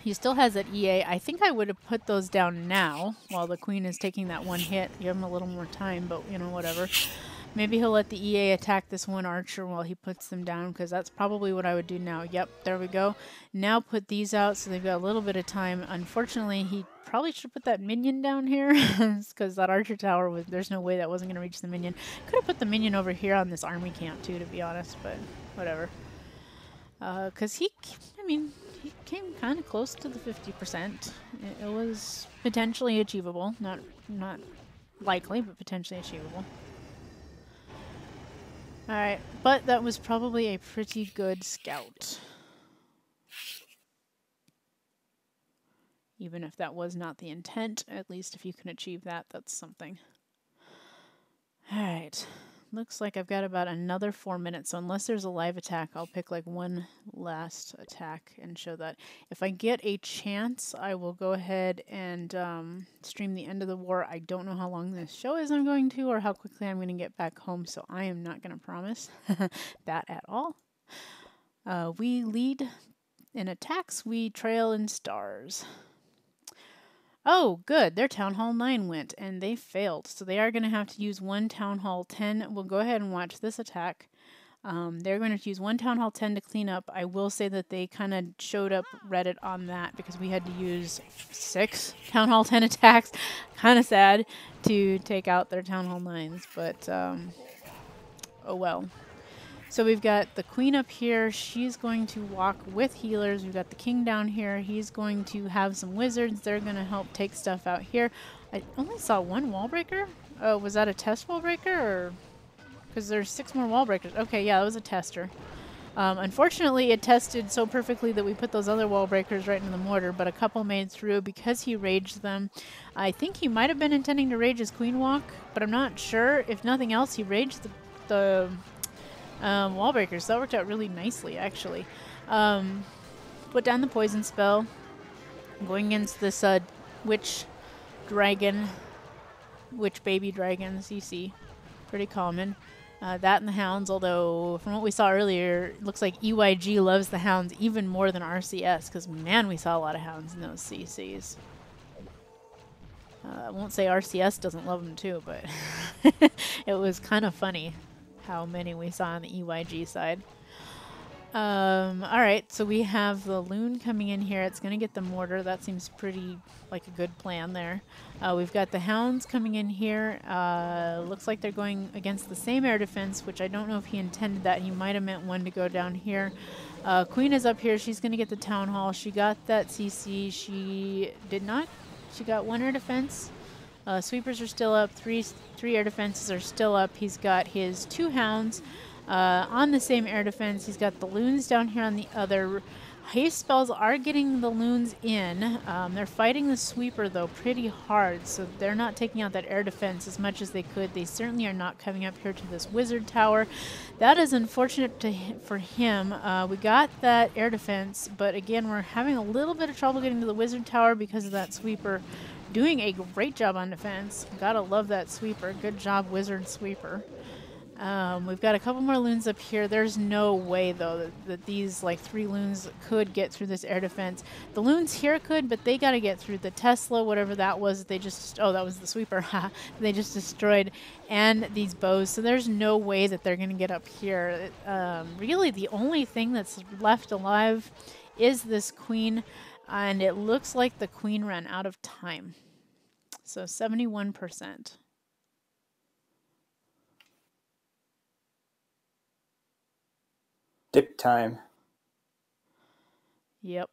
He still has that EA. I think I would have put those down now while the Queen is taking that one hit. Give him a little more time, but, you know, whatever. Maybe he'll let the EA attack this one archer while he puts them down, because that's probably what I would do now. Yep, there we go. Now put these out so they've got a little bit of time. Unfortunately, he probably should put that minion down here because that archer tower, there's no way that wasn't going to reach the minion. Could have put the minion over here on this army camp too, to be honest, but whatever. Because he came kind of close to the 50%. It was potentially achievable. Not likely, but potentially achievable. Alright, but that was probably a pretty good scout. Even if that was not the intent, at least if you can achieve that, that's something. Alright. Looks like I've got about another 4 minutes, so unless there's a live attack, I'll pick like one last attack and show that. If I get a chance, I will go ahead and stream the end of the war. I don't know how long this show is I'm going to, or how quickly I'm going to get back home, so I am not going to promise that at all. We lead in attacks, we trail in stars. Oh, good. Their Town Hall 9 went, and they failed. So they are going to have to use one Town Hall 10. We'll go ahead and watch this attack. They're going to use one Town Hall 10 to clean up. I will say that they kind of showed up Reddit on that because we had to use 6 Town Hall 10 attacks. Kind of sad to take out their Town Hall 9s, but oh well. So we've got the Queen up here. She's going to walk with healers. We've got the King down here. He's going to have some wizards. They're going to help take stuff out here. I only saw one wall breaker. Oh, was that a test wall breaker? Or because there's 6 more wall breakers. Okay, yeah, that was a tester. Unfortunately, it tested so perfectly that we put those other wall breakers right in the mortar, but a couple made through because he raged them. I think he might have been intending to rage his Queen walk, but I'm not sure. If nothing else, he raged the wall breakers. That worked out really nicely, actually. Put down the poison spell. I'm going against this witch baby dragons, you see. Pretty common. That and the hounds, although from what we saw earlier, it looks like EYG loves the hounds even more than RCS, because man, we saw a lot of hounds in those CCs. I won't say RCS doesn't love them too, but it was kind of funny how many we saw on the EYG side. Alright, so we have the loon coming in here. It's going to get the mortar. That seems pretty like a good plan there. We've got the hounds coming in here. Looks like they're going against the same air defense, which I don't know if he intended that. He might have meant one to go down here. Queen is up here. She's going to get the town hall. She got that CC. She did not. She got 1 air defense. Sweepers are still up. 3 air defenses are still up. He's got his 2 hounds on the same air defense. He's got the loons down here on the other. Haste spells are getting the loons in. They're fighting the sweeper, though, pretty hard, so they're not taking out that air defense as much as they could. They certainly are not coming up here to this wizard tower. That is unfortunate for him. We got that air defense, but again, we're having a little bit of trouble getting to the wizard tower because of that sweeper doing a great job on defense. Gotta love that sweeper. Good job, wizard sweeper. We've got a couple more loons up here. There's no way, though, that these, like, 3 loons could get through this air defense. The loons here could, but they got to get through the Tesla, whatever that was. They just, oh, that was the sweeper. They just destroyed. And these bows. So there's no way that they're going to get up here. Really, the only thing that's left alive is this queen. And it looks like the queen ran out of time. So 71%. Dip time. Yep.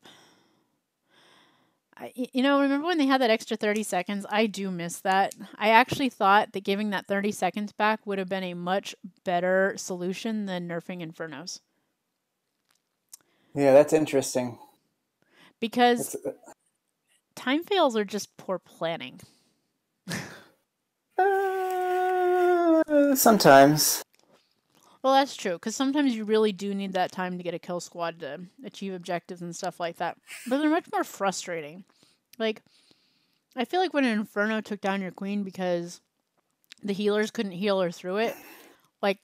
Remember when they had that extra 30 seconds? I do miss that. I actually thought that giving that 30 seconds back would have been a much better solution than nerfing Infernos. Yeah, that's interesting. Because time fails are just poor planning. Sometimes. Well, that's true, because sometimes you really do need that time to get a kill squad to achieve objectives and stuff like that. But they're much more frustrating. Like, I feel like when an Inferno took down your queen because the healers couldn't heal her through it, like,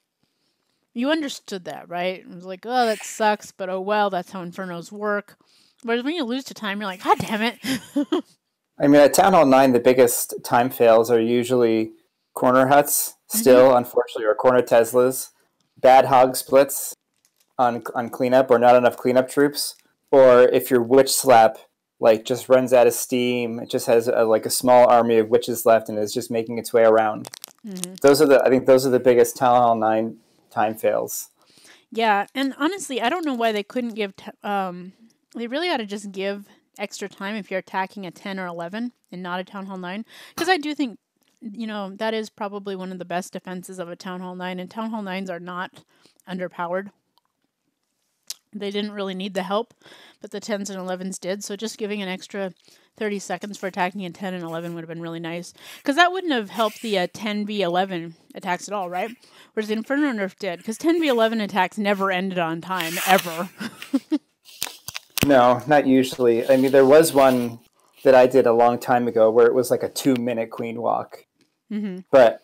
you understood that, right? It was like, oh, that sucks, but oh well, that's how Infernos work. Whereas when you lose to time, you're like, God damn it. I mean, at Town Hall 9, the biggest time fails are usually corner huts, still, unfortunately, or corner Teslas. Bad hog splits on cleanup or not enough cleanup troops, or if your witch slap like just runs out of steam, it just has a small army of witches left and is just making its way around. I think those are the biggest Town Hall 9 time fails. Yeah, and honestly, I don't know why they couldn't give. They really ought to just give extra time if you're attacking a 10 or 11 and not a Town Hall 9, because I do think. That is probably one of the best defenses of a Town Hall 9, and Town Hall 9s are not underpowered. They didn't really need the help, but the 10s and 11s did, so just giving an extra 30 seconds for attacking a 10 and 11 would have been really nice, because that wouldn't have helped the 10v11 attacks at all, right? Whereas the Inferno nerf did, because 10v11 attacks never ended on time, ever. No, not usually. I mean, there was one that I did a long time ago where it was like a 2-minute queen walk. But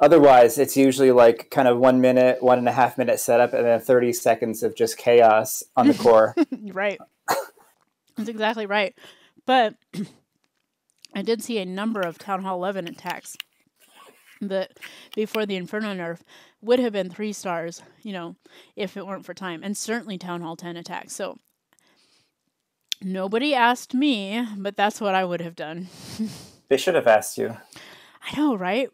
otherwise, it's usually like kind of 1 minute, 1.5 minute setup, and then 30 seconds of just chaos on the core. Right. That's exactly right. But I did see a number of Town Hall 11 attacks that before the Inferno nerf would have been 3 stars, if it weren't for time. And certainly Town Hall 10 attacks. So nobody asked me, but that's what I would have done. They should have asked you. I know, right?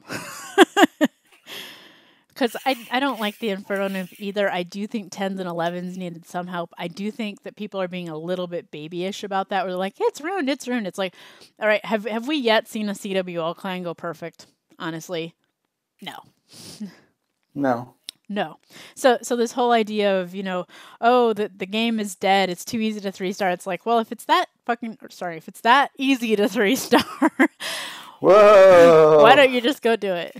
Because I don't like the Inferno nerf either. I do think 10s and 11s needed some help. I do think that people are being a little bit babyish about that. We're like, it's ruined, it's ruined. It's like, all right, have we yet seen a CWL clan go perfect? Honestly, no. No. So this whole idea of, the game is dead, it's too easy to 3-star. It's like, well, if it's that easy to 3-star, whoa, why don't you just go do it?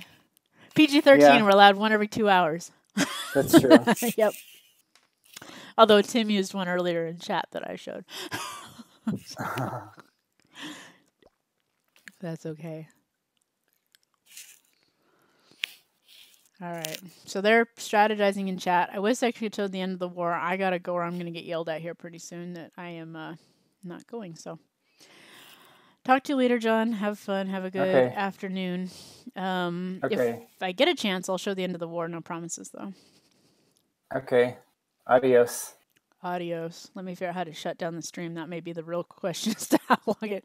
PG-13, we're allowed one every 2 hours. That's true. Yep. Although Tim used one earlier in chat that I showed. That's okay. All right. So they're strategizing in chat. I wish I could show the end of the war. I gotta go or I'm gonna get yelled at here pretty soon that I am not going. So talk to you later, John. Have fun. Have a good afternoon. If I get a chance, I'll show the end of the war. No promises, though. Okay. Adios. Let me figure out how to shut down the stream. That may be the real question as to how long it...